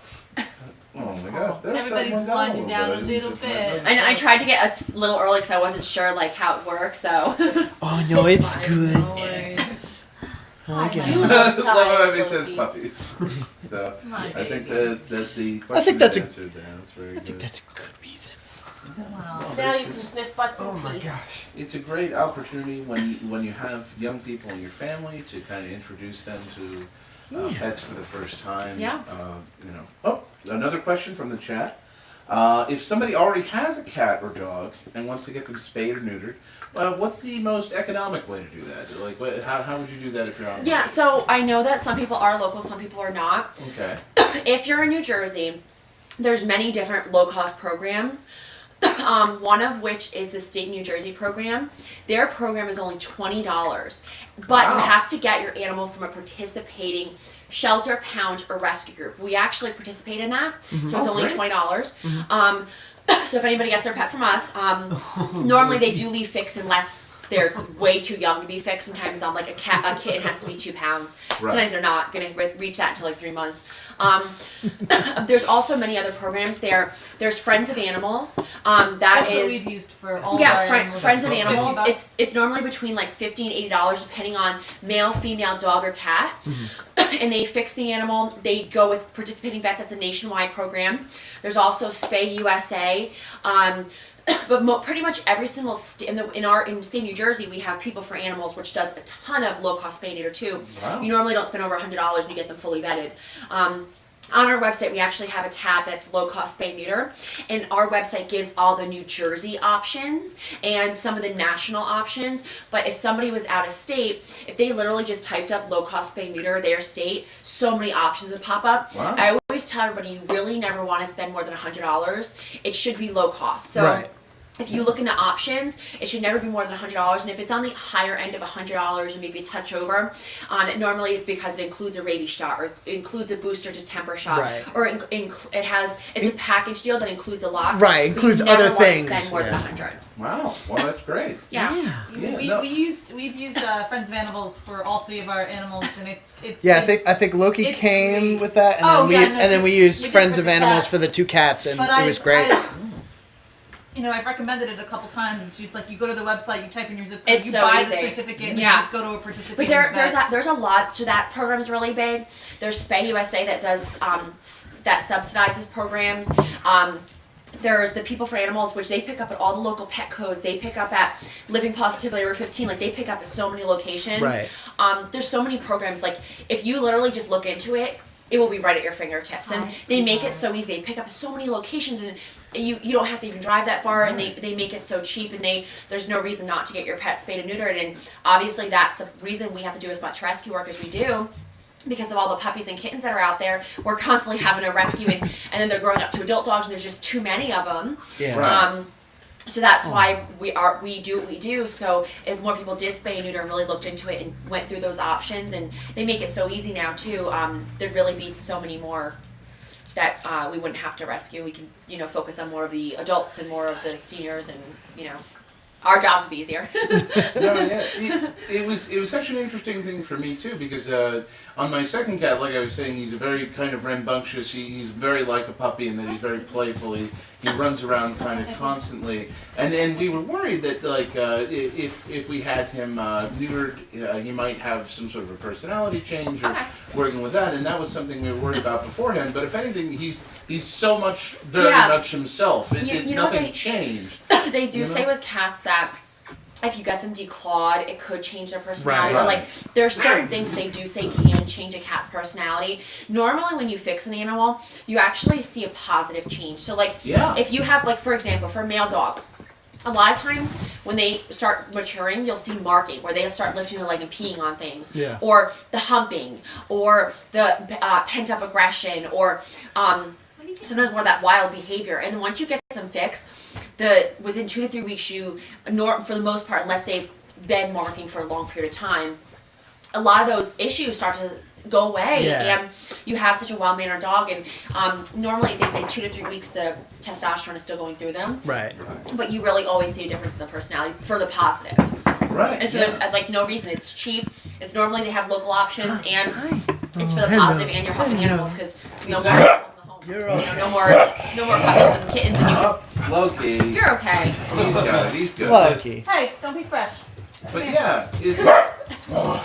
Oh my gosh, there's Everybody's someone winding down a I little just bit. went- And I tried to get a little early because I wasn't sure like how it worked. So Oh no, it's good. No worries. I get You it. love Love of Emmy Loki. says puppies. So My I think babies. that the question I think that's is a- answered there. That's very I think good. that's a good reason. Wow. Now you It's- can sniff butts and peace. It's a great opportunity when you have young people in your family to kind of introduce them to pets for the first time. Yeah. Oh, another question from the chat. If somebody already has a cat or dog and wants to get them spayed or neutered, what's the most economic way to do that? Like, how would you do that if you're on? yeah. So I know that some people are local, some people are not. Okay. If you're in New Jersey, there's many different low-cost programs. One of which is the State New Jersey program. Their program is only $20, but you have to get your animal from a participating shelter, pound, or rescue group. We actually participate in that, so it's only $20. So if anybody gets their pet from us, normally they do leave fixed unless they're way too young to be fixed. Sometimes like a kitten has to be 2 pounds. Right. Sometimes they're not going to reach that until like 3 months. There's also many other programs there. There's Friends of Animals. That's what we've used for all of our animals. Friends of $50 Animals. bucks. It's normally between like $50 and $80 depending on male, female, dog, or cat. And they fix the animal. They go with participating vets. That's a nationwide program. There's also Spay USA. But pretty much every single in state New Jersey, we have People for Animals, which does a ton of low cost spay and neuter too. Wow. You normally don't spend over $100 and you get them fully vetted. On our website, we actually have a tab that's low cost spay neuter, and our website gives all the New Jersey options and some of the national options. But if somebody was out of state, if they literally just typed up low cost spay neuter their state, so many options would pop up. Wow. I always tell everybody you really never want to spend more than $100. It should be low cost. So Right. if you look into options, it should never be more than $100. And if it's on the higher end of $100 or maybe a touch over, it normally is because it includes a rabies shot or includes a booster, just temper shot, Right. or it's a package deal that includes a lot. Right, but includes you never other wanna things, Spend more than yeah. 100. Wow. Well, that's great. Yeah. Yeah, We, no. we've used Friends of Animals for all 3 of our animals, and it's Yeah, been- I think Loki It's came great. with that, and Oh, then yeah, no, we used we did Friends with of the Animals cat. for the 2 cats, and But it was great. I've recommended it a couple times. It's just like you go to the website, you type in your zip code, It's you so buy easy. the certificate, and Yeah. you just go to a participating But vet. there's a lot. So that program's really big. There's Spay USA that does that subsidizes programs. There's the People for Animals, which they pick up at all the local pet codes. They pick up at Living Positively Over 15. Like they pick up at so many locations. Right. There's so many programs. Like if you literally just look into it, it will be right at your fingertips. And they make it so easy. They pick up at so many locations, and you don't have to even drive that far. And they make it so cheap, and there's no reason not to get your pet spayed and neutered. And obviously that's the reason we have to do as much rescue work as we do. Because of all the puppies and kittens that are out there, we're constantly having to rescue, and then they're growing up to adult dogs, and there's just too many of them. Yeah. Right. So that's why we do what we do. So if more people did spay and neuter and really looked into it and went through those options, and they make it so easy now too, there'd really be so many more that we wouldn't have to rescue. We can, focus on more of the adults and more of the seniors, and our jobs would be easier. It was such an interesting thing for me too, because on my second cat, like I was saying, he's a very kind of rambunctious. He's very like a puppy in that he's very playful. He runs around kind of constantly, and we were worried that like if we had him neutered, he might have some sort of a personality change or working with that, and that was something we were worried about beforehand. But if anything, he's so much very much himself. Nothing changed. They do say with cats that if you get them declawed, it could change their personality. Right. Or like there are certain things they do say can change a cat's personality. Normally when you fix an animal, you actually see a positive change. So like if you have, like, for example, for a male dog, a lot of times when they start maturing, you'll see marking where they start lifting their leg and peeing on things, or the humping, or the pent up aggression, or sometimes more of that wild behavior. And then once you get them fixed, within 2 to 3 weeks, for the most part, unless they've been marking for a long period of time, a lot of those issues start to go away, and you have such a well-mannered dog. And normally they say 2 to 3 weeks the testosterone is still going through them, but you really always see a difference in the personality for the positive. And so there's like no reason. It's cheap. It's normally they have local options, and it's for the positive, and you're helping animals because no more animals in the home. No more puppies and kittens, and Loki. you're okay. He's got it. He's good. Loki. Hey, don't be fresh. But yeah, it's. Low.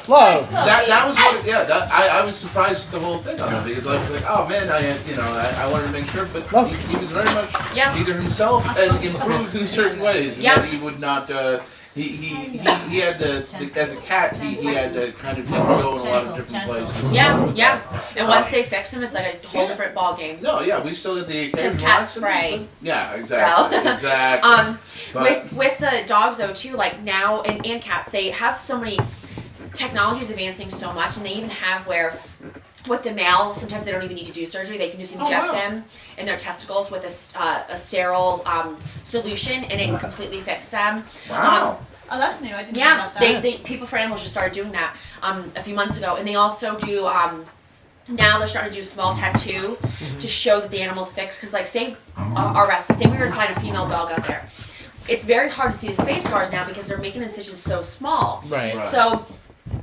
That was what I was surprised with the whole thing on it, because I was like, oh man, I wanted to make sure, but he was very much either himself and improved in certain ways, and that he would not. He had as a cat he had to kind of go in a lot of different places. And once they fix him, it's like a whole different ball game. No, we still get the occasional His cat accident, spray. Yeah, exactly, So, exactly. With the dogs though too, like now and cats, they have so many technologies advancing so much, and they even have where with the male, sometimes they don't even need to do surgery. They can just inject them in their testicles with a sterile solution, and it can completely fix them. Wow. Oh, that's new. I didn't know about that. They People for Animals just started doing that a few months ago, and they also do. Now they're starting to do a small tattoo to show that the animal's fixed. Because, like, say our rescue, say we were to find a female dog out there, it's very hard to see the space scars now because they're making incisions so small. Right. So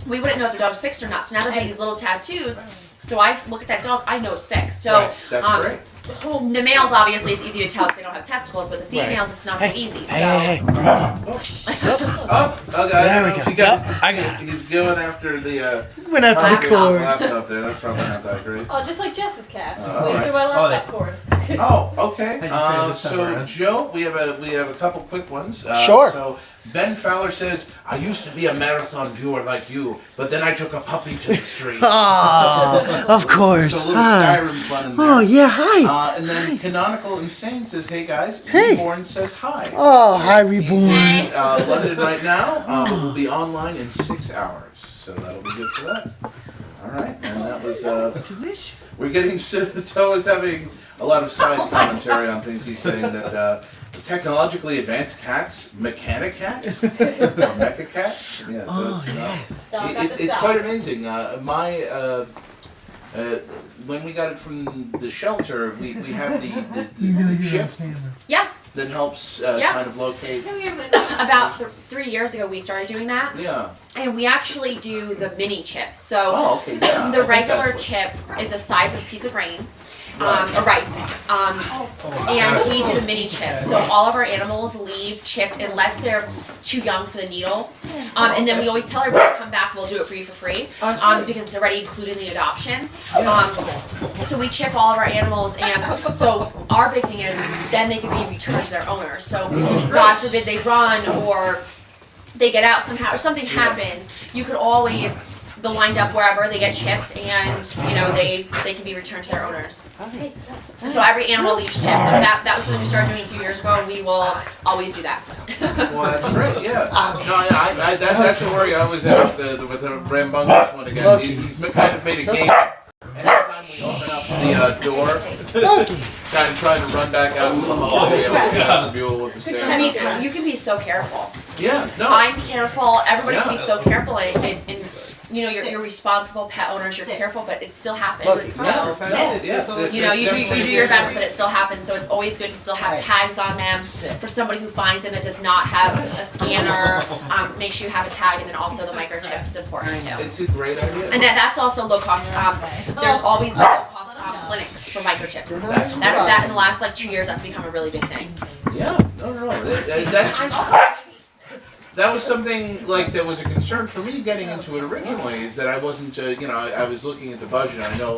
we wouldn't know if the dog's fixed or not. So now they're doing these little tattoos. So I look at that dog, I know it's fixed. So That's great. The males, obviously, it's easy to tell because they don't have testicles, but the females, it's not so easy. So. Hey. There we go. Because I got he's going after the Went out to the cord. laptop there. That's probably not that great. Oh, just like Jess's cat. Oh, Through my laptop cord. Oh, okay. I just So Joe, we have a couple quick ones. Sure. So Ben Fowler says, "I used to be a marathon viewer like you, but then I took a puppy to the street." Oh, of course. So a little Skyrim fun in there. Oh, yeah, hi. And then Canonical Insane says, "Hey guys." Hey. Reborn says hi. Oh, hi, He's Reborn. in London right now. Will be online in 6 hours, so that'll be good for that. All right, and that was. We're getting Toe is having a lot of side commentary on things. He's saying that technologically advanced cats, mechanic cats, or mecha cats. Yeah, so it's quite amazing. When we got it from the shelter, we have the chip. Yeah. That helps kind of locate. About 3 years ago, we started doing that. Yeah. And we actually do the mini chips. So Okay, yeah. the regular chip is the size of a piece of grain. Or rice. And we do the mini chip. So all of our animals leave chipped unless they're too young for the needle. And then we always tell everybody, come back, we'll do it for you for free. Because it's already included in the adoption. So we chip all of our animals, and so our big thing is then they can be returned to their owners. So God forbid they run or they get out somehow or something happens, you could always they'll wind up wherever they get chipped, and they can be returned to their owners. So every animal leaves chipped. That was something we started doing a few years ago, and we will always do that. Well, that's great. Yeah. No, that's a worry I always have with the rambunctious one again. He's kind of made a game. Anytime we open up the door, Loki. kind of trying to run back out into the hallway of the vestibule with the stairs. I mean, you can be so careful. Yeah, no. I'm careful. Everybody can be Yeah. so careful, and you know, you're responsible pet owners. You're careful, but it still happens. Look, So. No, You know, you do your best, but it still happens. So it's always good to still have tags on them. For somebody who finds them that does not have a scanner, make sure you have a tag, and then also the microchip is important too. It's a great idea. And that's also low cost. There's always low cost clinics for microchips. That's that in the last like 2 years. That's become a really big thing. Yeah, no. That was something like that was a concern for me getting into it originally. Is that I wasn't, I was looking at the budget. And I know,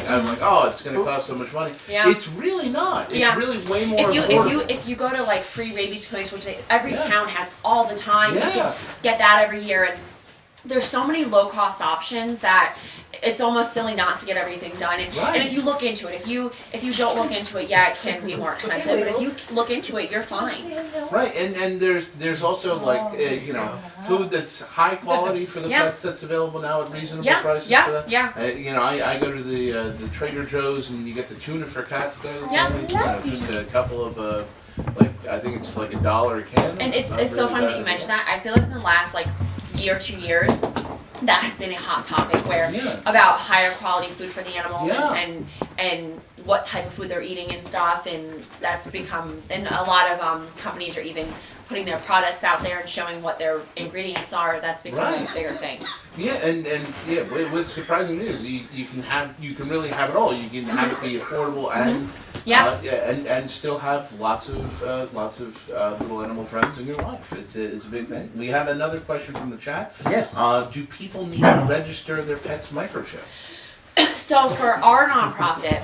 I'm like, oh, it's going to cost so much money. Yeah. It's really not. It's Yeah. really way more If affordable. you go to like free rabies clinics, which every town has all the time, you Yeah. can get that every year, and there's so many low cost options that it's almost silly not to get everything done. And, Right. and if you look into it, if you don't look into it, yeah, it can be more expensive. But if you look into it, you're fine. Right, and there's also like food that's high quality for the Yeah. pets that's available now at reasonable Yeah, prices for yeah, that. yeah. I go to the Trader Joe's and you get the tuna for cats there. That's Yeah. only, just a couple of I think it's like $1 a can. And it's not so really funny bad that you at mentioned that. I feel like in the last like year, 2 years, that has been a hot topic where Yeah. about higher quality food for the animals Yeah. and what type of food they're eating and stuff, and that's become, and a lot of companies are even putting their products out there and showing what their ingredients are. That's becoming Right. a bigger thing. Yeah, and yeah, what's surprising is you can really have it all. You can have it be affordable and Yeah. and still have lots of little animal friends in your life. It's a big thing. We have another question from the chat. Yes. Do people need to register their pet's microchip? So for our nonprofit,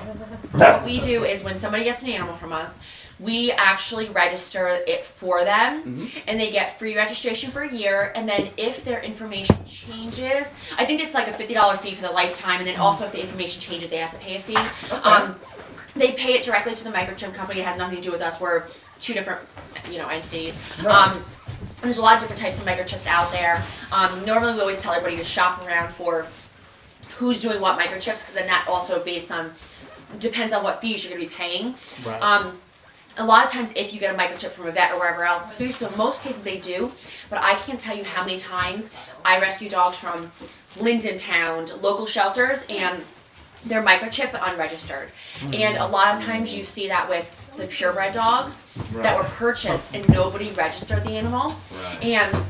what we do is when somebody gets an animal from us, we actually register it for them, and they get free registration for a year. And then if their information changes, I think it's like a $50 fee for the lifetime, and then also if the information changes, they have to pay a fee. They pay it directly to the microchip company. It has nothing to do with us. We're two different, entities. And there's a lot of different types of microchips out there. Normally, we always tell everybody to shop around for who's doing what microchips, because then that also depends on what fees you're going to be paying. Right. A lot of times if you get a microchip from a vet or wherever else, so in most cases they do, but I can't tell you how many times I rescue dogs from Linden Pound, local shelters, and they're microchipped but unregistered. And a lot of times you see that with the purebred dogs that were purchased and nobody registered the animal. Right. And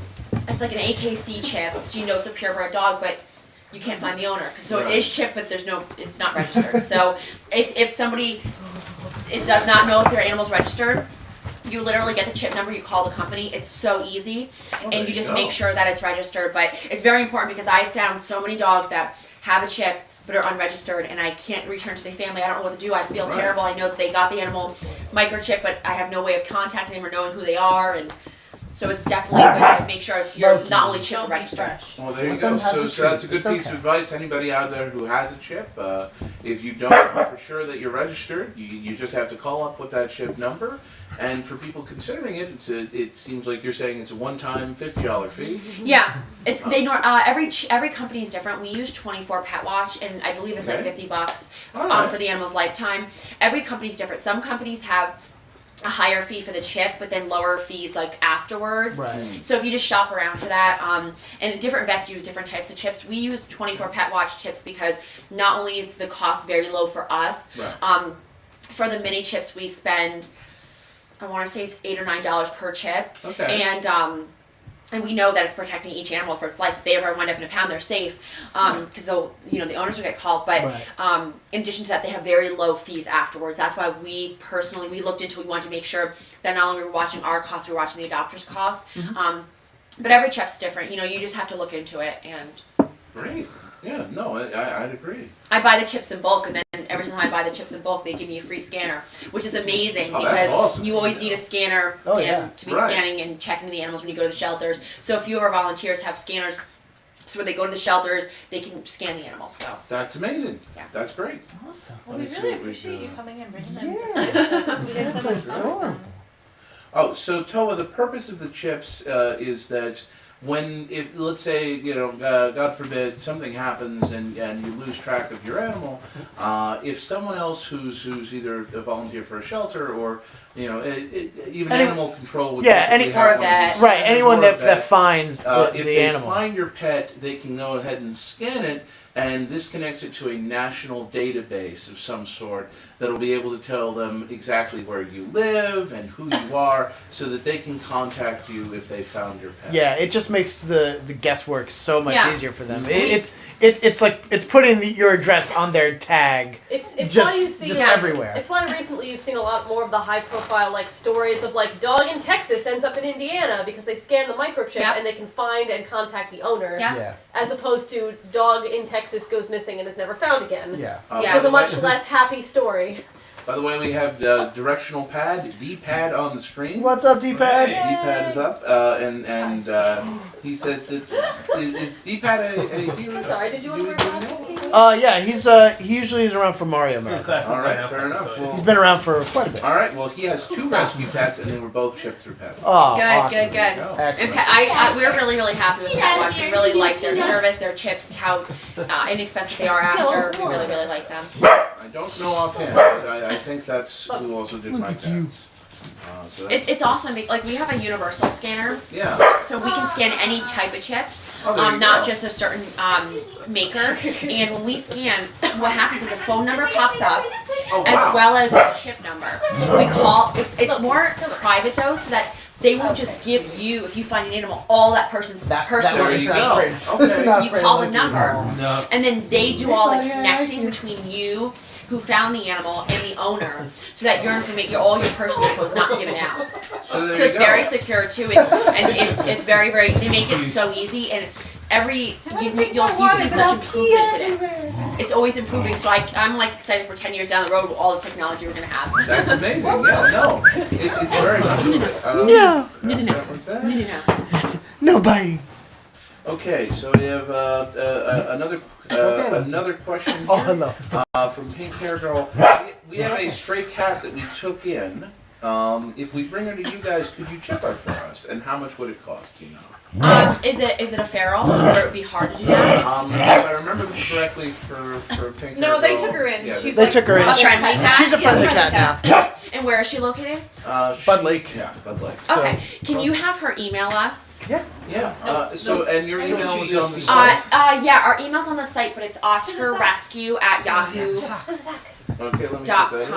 it's like an AKC chip, so you know it's a purebred dog, but you can't find the owner. So Right. it is chipped, but it's not registered. So if somebody does not know if their animal's registered, you literally get the chip number, you call the company. It's so easy, there and you you just go. make sure that it's registered. But it's very important because I found so many dogs that have a chip but are unregistered, and I can't return to their family. I don't know what to do. I feel Right. terrible. I know that they got the animal microchip, but I have no way of contacting them or knowing who they are, and so it's definitely good to make sure you're not only chip but registered. Well, there you Let go. them have So the that's a good treat. piece It's of okay. advice. Anybody out there who has a chip, if you don't know for sure that you're registered, you just have to call up with that chip number. And for people considering it, it seems like you're saying it's a one-time $50 fee. Yeah, it's every company is different. We use 24 Pet Watch, and I believe it's like Okay. $50 All right. for the animal's lifetime. Every company's different. Some companies have a higher fee for the chip, but then lower fees like afterwards. Right. So if you just shop around for that, and different vets use different types of chips. We use 24 Pet Watch chips because not only is the cost very low for us, Right. for the mini chips we spend, I want to say it's $8 or $9 per chip, Okay. and we know that it's protecting each animal for its life. If they ever wind up in a pound, they're safe because they'll, the owners will get called. But Right. in addition to that, they have very low fees afterwards. That's why we looked into it. We wanted to make sure that not only we were watching our costs, we were watching the adopters' costs. But every chip's different. You just have to look into it. And Great. Yeah. No, I'd agree. I buy the chips in bulk, and then every time I buy the chips in bulk, they give me a free scanner, which is amazing Oh, that's because awesome. you always need a scanner Oh, yeah. to be Right. scanning and checking the animals when you go to the shelters. So a few of our volunteers have scanners, so when they go to the shelters, they can scan the animals. So That's amazing. Yeah. That's great. Awesome. Well, Let we me see really what we appreciate you can- coming and bringing them Yeah. to us. We had so much fun. Adorable. Oh, so Toa, the purpose of the chips is that let's say, God forbid, something happens and you lose track of your animal, if someone else who's either a volunteer for a shelter or even animal control would typically have or one a of vet. these Right, scanners anyone or a that vet. finds If the they animal. find your pet, they can go ahead and scan it, and this connects it to a national database of some sort that'll be able to tell them exactly where you live and who you are, so that they can contact you if they found your pet. Yeah, it just makes the guesswork so much Yeah. easier for them. It's like it's putting your address on their tag It's just why you see just Yeah. everywhere. It's why recently you've seen a lot more of the high profile stories of dog in Texas ends up in Indiana because they scan the microchip Yep. and they can find and contact the owner. Yeah. Yeah, As opposed to dog in Texas goes missing and is never found again. yeah. Which Yeah. is a much less happy story. By the way, we have directional pad, D-pad on the screen. What's up, D-pad? D-pad is up, and he says that is D-pad a hero? I'm sorry, did you want to wear glasses, Katie? Yeah, he usually is around for Mario Marathon. All right, fair enough. He's Well, been around for quite a bit. all right. Well, he has 2 rescue cats, and they were both chipped through pet. Oh, Good, awesome. good, good. There you go. And Excellent. we're really, really happy with Pet Watch. We really like their service, their chips, how inexpensive they are after. We really, really like them. I don't know offhand, but I think that's who also did my cats. So that's, It's awesome. Like we have a universal scanner, yeah. so we can scan any type of chip, Oh, there you not go. just a certain maker. And when we scan, what happens is a phone number pops up, Oh, as wow. well as a chip number. We call it's more private though, so that they won't just give you, if you find an animal, all that person's personal there you go. information. Okay. Not You afraid call of the looking. number, No. and then they do all the connecting between you, who found the animal, and the owner, so that your information, all your personal info is not given out. So there So you it's go. very secure too, and it's very, very. They make it so easy, and you see such improvements in it. It's always improving. So I'm excited for 10 years down the road with all the technology we're gonna have. That's amazing. Yeah, no, it's very much of it. No. No. No, no biting. Okay, so we have another question Oh, here, hello. from Pink Hair Girl. We have a stray cat that we took in. If we bring her to you guys, could you chip her for us? And how much would it cost? Do you know? Is it a feral, or it would be hard to do that? If I remember this correctly, for Pink Hair No, they Girl, took her in. Yeah, She's They like, took her in. A friendly cat. She's a friendly cat now. And where is she located? Bud Lake. Yeah, Bud Lake. So- Okay. Can you have her email us? Yeah. And your email was on the Uh, site. Yeah, our email's on the site, but it's oscarrescue@yahoo.com. Okay, let me put that in.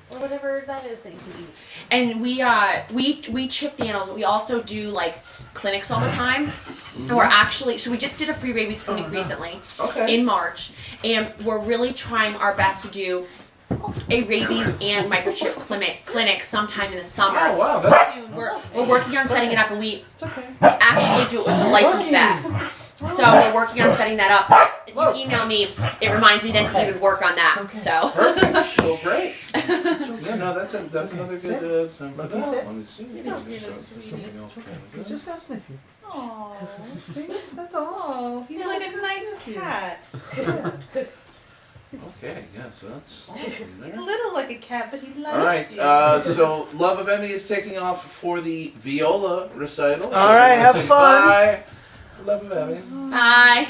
Or whatever that is that you can eat. And we chip the animals, but we also do clinics all the time. And we're actually, so we just did a free rabies clinic recently Okay. in March, and we're really trying our best to do a rabies and microchip clinic sometime in the summer. Oh wow, that's Soon. We're working on setting it up, and we actually do it with a licensed vet. So we're working on setting that up. If you email me, it reminds me then to even work on that. So. perfect. Well, great. Yeah, no, that's another good time for Lucky that. sit. Let me see. So it's something else. He's just gonna sniff you. oh, See? That's all. he's like a nice cat. Okay, yeah, so that's in He's there. a little like a cat, but he likes All right, you. so Love of Emmy is taking off for the viola recital. All right, have Say fun. Bye, Love of Emmy. Bye.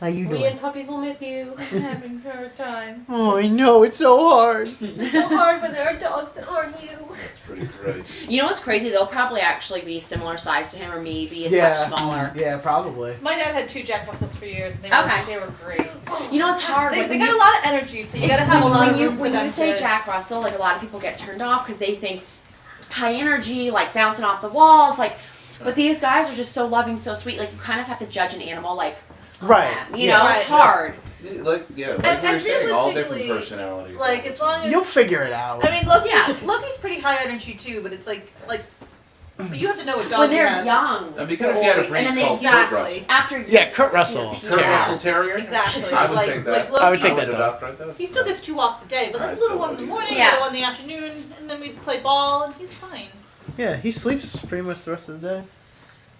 How you We doing? and puppies will miss you. I'm having a hard time. Oh, I know, it's so hard. It's so hard when there are dogs that aren't you. That's pretty great. You know what's crazy? They'll probably actually be similar size to him, or maybe a Yeah. touch smaller. Yeah, probably. My dad had 2 Jack Russells for years, and Okay. they were great. You know, it's hard. They when got you- a lot of energy, so you gotta have a lot of room for when them you say to. Jack Russell, a lot of people get turned off because they think high energy, bouncing off the walls, But these guys are just so loving, so sweet. You kind of have to judge an animal on Right. them. You know, Right. it's hard. Like we were and saying, all different realistically, personalities. Like, as long as You'll figure it out. I mean, Loki's, Yeah. Loki's pretty high energy too, but it's like but you have to know what dog When you they're have. young. That'd be good if you had a always- breed and then called they Kurt exactly. Russell. After Yeah, Kurt Russell. Kurt Yeah. Russell Terrier. Exactly. I would like, take that. Like Loki, I would take I would that dog. adopt right though. He still gets 2 walks a day, but I like a little still one in the would. morning, Yeah. little one in the afternoon, and then we play ball, and he's fine. Yeah, he sleeps pretty much the rest of the day.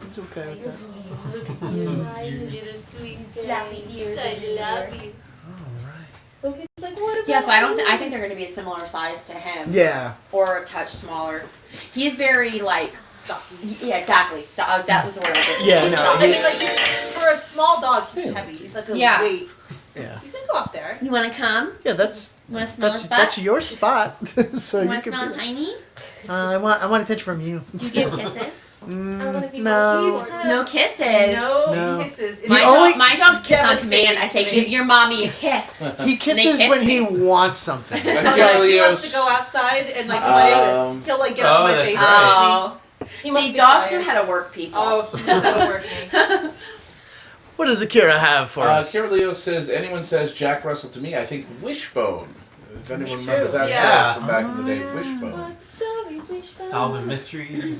He's okay with that. Look at you, my little sweet fluffy ears. I love you. Loki's like, what about Yes, I you? think they're going to be a similar size to him, Yeah. or a touch smaller. He's very stocky. Yeah, exactly. That was the word I was looking Yeah, for. no, Stocky. I mean, like for a small dog, he's heavy. He's like a Yeah. weight. Yeah. You can go up there. You want to come? Yeah, that's You want to smell his butt? that's your spot. So You you want to can. smell his hiney? I want attention from you. Do you give kisses? No. No kisses. No. Kisses. If My you- only- My dog's kiss on Devastating command. I say, to me. give your mommy a kiss. He kisses kiss when he me. wants something. Like, if he wants Leo's- to go outside and like Um, play, he'll like get up oh, my that's face. right. Oh. He must See, be dogs tired. know how to work people. Oh, he doesn't work me. What does Akira have for us? Kira Leo says, anyone says Jack Russell to me, I think Wishbone. If anyone remembers that Yeah. show from back in the day, Wishbone. What's the story, Wishbone? Solving mysteries.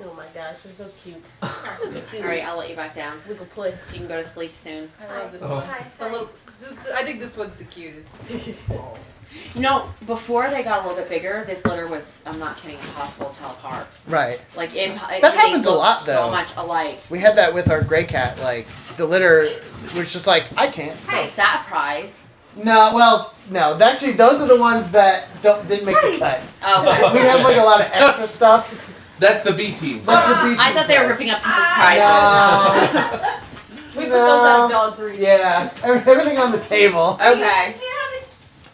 Oh my gosh, you're so cute. All right, I'll let you back down. Wiggle puss. So you can go to sleep soon. I love this Oh. one. The little, I think this one's the cutest. You know, before they got a little bit bigger, this litter was, I'm not kidding, impossible to tell apart. Right. Like, That happens a lot, so though. much alike. We had that with our gray cat. Like the litter was just like I can't. Hey, is that a prize? No, well, no. Actually, those are the ones that didn't make the cut. Oh, We okay. have like a lot of extra stuff. That's the B team. That's the beast I thought they were prize. ripping up people's prizes. No. We put those No. on dogs' reach. Yeah, everything on the table. Okay. You can't have it.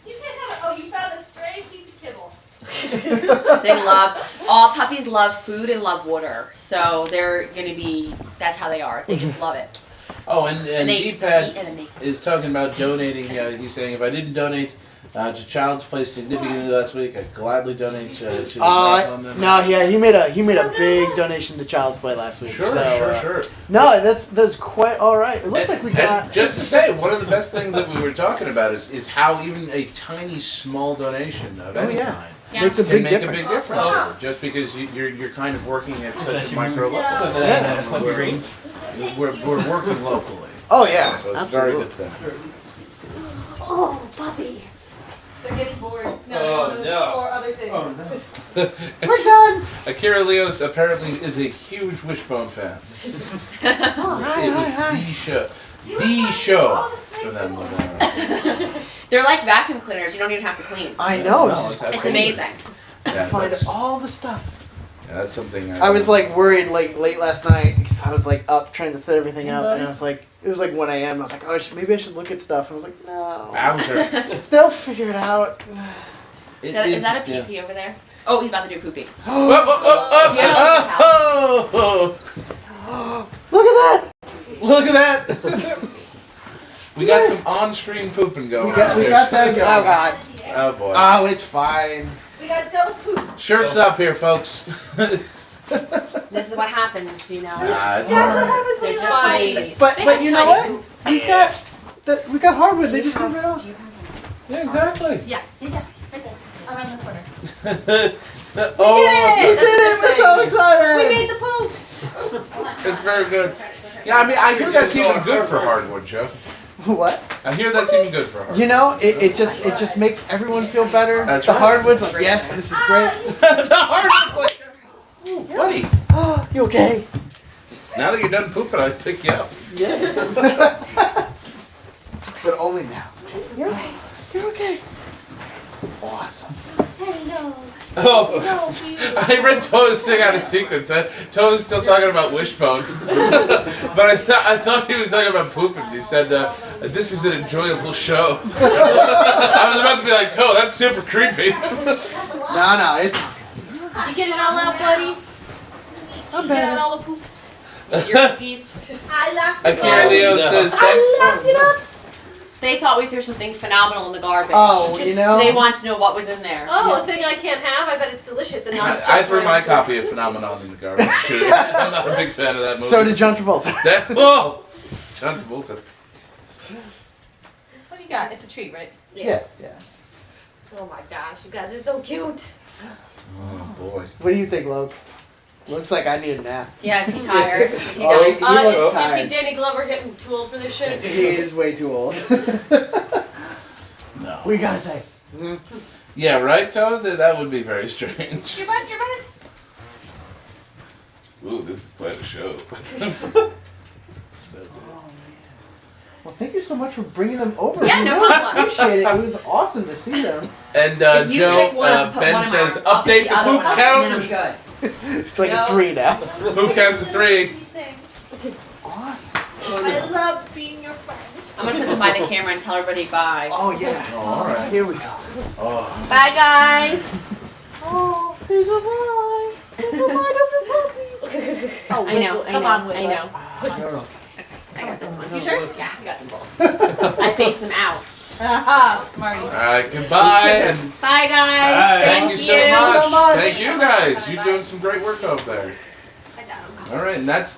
You can't have it. Oh, you found a stray piece of kibble. They all puppies love food and love water. So they're going to be, that's how they are. They just love it. Oh, and they eat D-Pad and then they is talking about donating. He's saying, if I didn't donate to Child's Play significantly last week, I'd gladly donate to the marathon then. No, yeah, he made a big donation to Child's Play last week. Sure, so, sure. No, that's quite all right. It looks like we And got. just to say, one of the best things that we were talking about is how even a tiny small donation of any yeah. kind Yeah. Makes a can big make difference. a big difference. Oh. Just because you're kind of working at such a That you micro move- level. So Yeah. that club green. We're working locally. Oh yeah, So it's a absolutely. very good thing. Oh, puppy. They're getting bored. No, Oh, no, no. or other things. Oh no. We're done. Akira Leos apparently is a huge Wishbone fan. It was the show. The show for them. They're like vacuum cleaners. You don't even have to clean. I know. No, It's it's just absolutely- It's amazing. Yeah, find that's, all the stuff. that's something. I was like worried like late last night because I was like up trying to set everything up and I was like it was like 1 a.m. I was like oh maybe I should look at stuff and I was like no Bowser. they'll figure it out. It Is that a yeah. pee-pee over there? Oh, he's about to do poopy. Whoa, whoa, whoa, Do you have oh, oh, Look at that. oh. Look at that! We got some on-screen pooping going We got on. that going. Oh, God. Oh boy. Oh, it's fine. We got double poops. Shirts up here, folks. This is what happens, you know. It's alright. They're just Fine. ladies. But you know tiny what? boobs. We got hardwood. They just come right off. Yeah, exactly. Yeah, right there, around the corner. Oh, We did it! We're so excited. We made the poops. it's very good. Yeah, I mean, I hear that's even good for hardwood, Joe. What? I hear that's even good for hardwood. You know, it just makes everyone feel better. That's the right. hardwood's like yes, this is great. The hardwood's like, ooh, buddy. Oh, you okay? Now that you're done pooping, I pick you up. Yeah. But only now. You're okay. You're okay. Awesome. Hello. Oh, No, you. I read Toa's thing out of sequence. Toa's still talking about Wishbone, but I thought he was talking about pooping. He said, "This is an enjoyable show." I was about to be like, "Toe, that's super creepy." No, it's. You get it all out, buddy? I'm You get out better. all the poops? Your cookies. I laughed it Akira up. Leo says, I "Thanks." lapped it up. They thought we threw something phenomenal in the garbage. Oh, you know. So they wanted to know what was in there. Oh, a thing I can't have? I bet it's delicious and not just I threw my random. copy of Phenomenon in the garbage too. I'm not a big fan of that movie. So did John Travolta. That, whoa, John Travolta. What do you got? It's a treat, right? Yeah. Oh my gosh, you guys are so cute. Oh boy. What do you think, Loke? Looks like I need a nap. Yeah, is he tired? Is he Oh, done? He looks is tired. he Danny Glover getting too old for this shit? He is way too old. No. We gotta say. Yeah, right, Toad? That would be very strange. Your butt, your butt. Ooh, this is quite a show. Well, thank you so much for bringing them over. Yeah, We no really problem. appreciate it. It was awesome to see them. And If you Joe, pick one up, put Ben one of says, ours, I'll pick update the the other poop one up, count. and then I'm good. It's like No. a 3 now. Poop count's a 3. Awesome. I love being your friend. I'm gonna put them by the camera and tell everybody bye. Oh yeah. Oh, all right. Here we go. Oh. Bye, guys. Oh, say goodbye. Say goodbye to the puppies. Oh, I know. Come on, I Whitlow. know. You're okay. I got this one. You sure? Yeah, I got them both. I face them out. Aha, smarty. All right, goodbye, and Bye, guys. Bye. Thank, thank you so much. much. Thank you guys. You're doing some great work over there. I got 'em. All right, and that's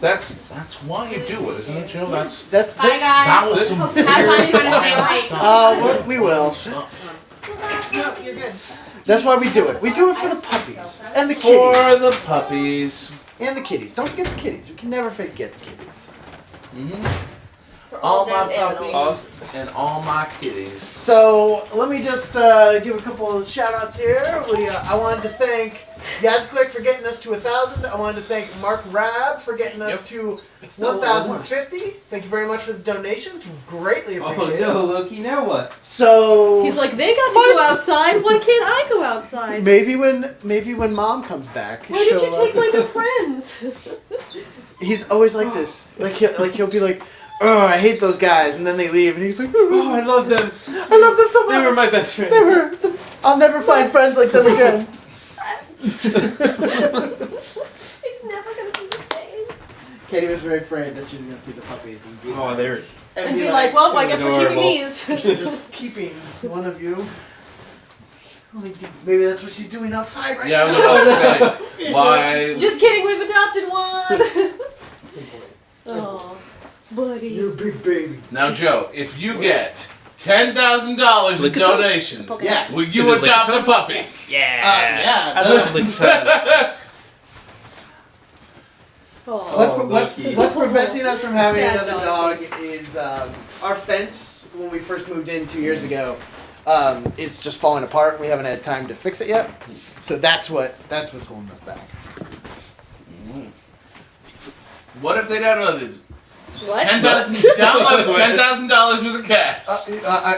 why you do it, isn't it, Joe? That's That's Bye, guys. that was some Have fun trying to stay awake. well, we will. No, you're good. That's why we do it. We do it for the puppies and the for kitties the puppies. and the kitties. Don't forget the kitties. We can never forget the kitties. Mhm. All my damn puppies and all my kitties. So let me just give a couple of shout outs here. I wanted to thank Yazquick for getting us to 1,000. I wanted to thank Mark Rab for getting us to 1,050. Thank you very much for the donations. Greatly Oh appreciate no, it. Loki, now what? So He's like, they got to go outside. Why can't I go outside? maybe when Mom comes back, Why did you she'll, take my new friends? He's always like this. He'll be like, "Oh, I hate those guys," and then they leave, and he's like, "Oh, Oh, I love them. I love them so much. They were my best friends. They were. I'll never find friends like them again." It's never gonna be the same. Katie was very afraid that she was gonna see the puppies and be, Oh, they're And be like, well, I guess we're keeping adorable. these. just keeping one of you. Maybe that's what she's doing outside right Yeah, I now. was about to say, why? Just kidding, we've adopted one. Oh, buddy. You're a big baby. Now, Joe, if you get $10,000 in Lick-a-toad. donation, Yes. will Is you it adopt a lick-a-toad? puppy? Yeah. I love Lick-a-toad. Oh. What's preventing us from having Sad another dog. dog is our fence when we first moved in 2 years ago is just falling apart. We haven't had time to fix it yet, so that's what's holding us back. What if they downloaded What? $10,000 worth of cash?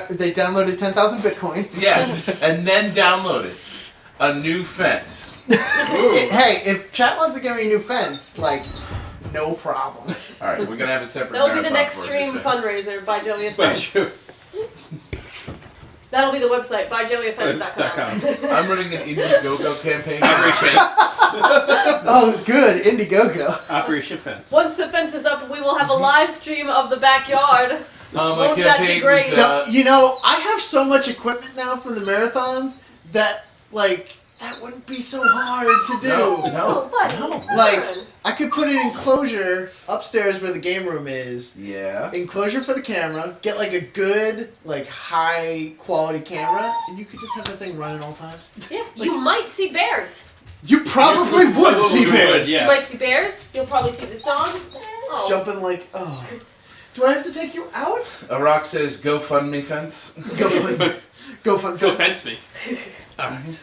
They downloaded 10,000 bitcoins. Yeah, and then downloaded a new fence. Hey, if chat wants to give me a new fence, like, no problem. All right, we're gonna have a separate. That'll be the marathon next for a stream new fence. fundraiser by Joey But Offense. sure. That'll be the website, byjoeyoffense.com. I'm running an Indiegogo campaign. Oh, good, Indiegogo. Operation Fence. Once the fence is up, we will have a live stream of the backyard. My Won't that be campaign great? was. You know, I have so much equipment now from the marathons that, like, that wouldn't be so hard to do. No, buddy. no. Like, I could put an enclosure upstairs where the game room is. Yeah. Enclosure for the camera. Get like a good, like high quality camera, and you could just have that thing running all times. Yeah, you might see bears. You probably would see bears. You Yeah. might see bears. You'll probably see this dog. Oh. Jumping like, oh. Do I have to take you out? A rock says, "Go fund me fence." Go fun. Go fun. Go fence me. Alright.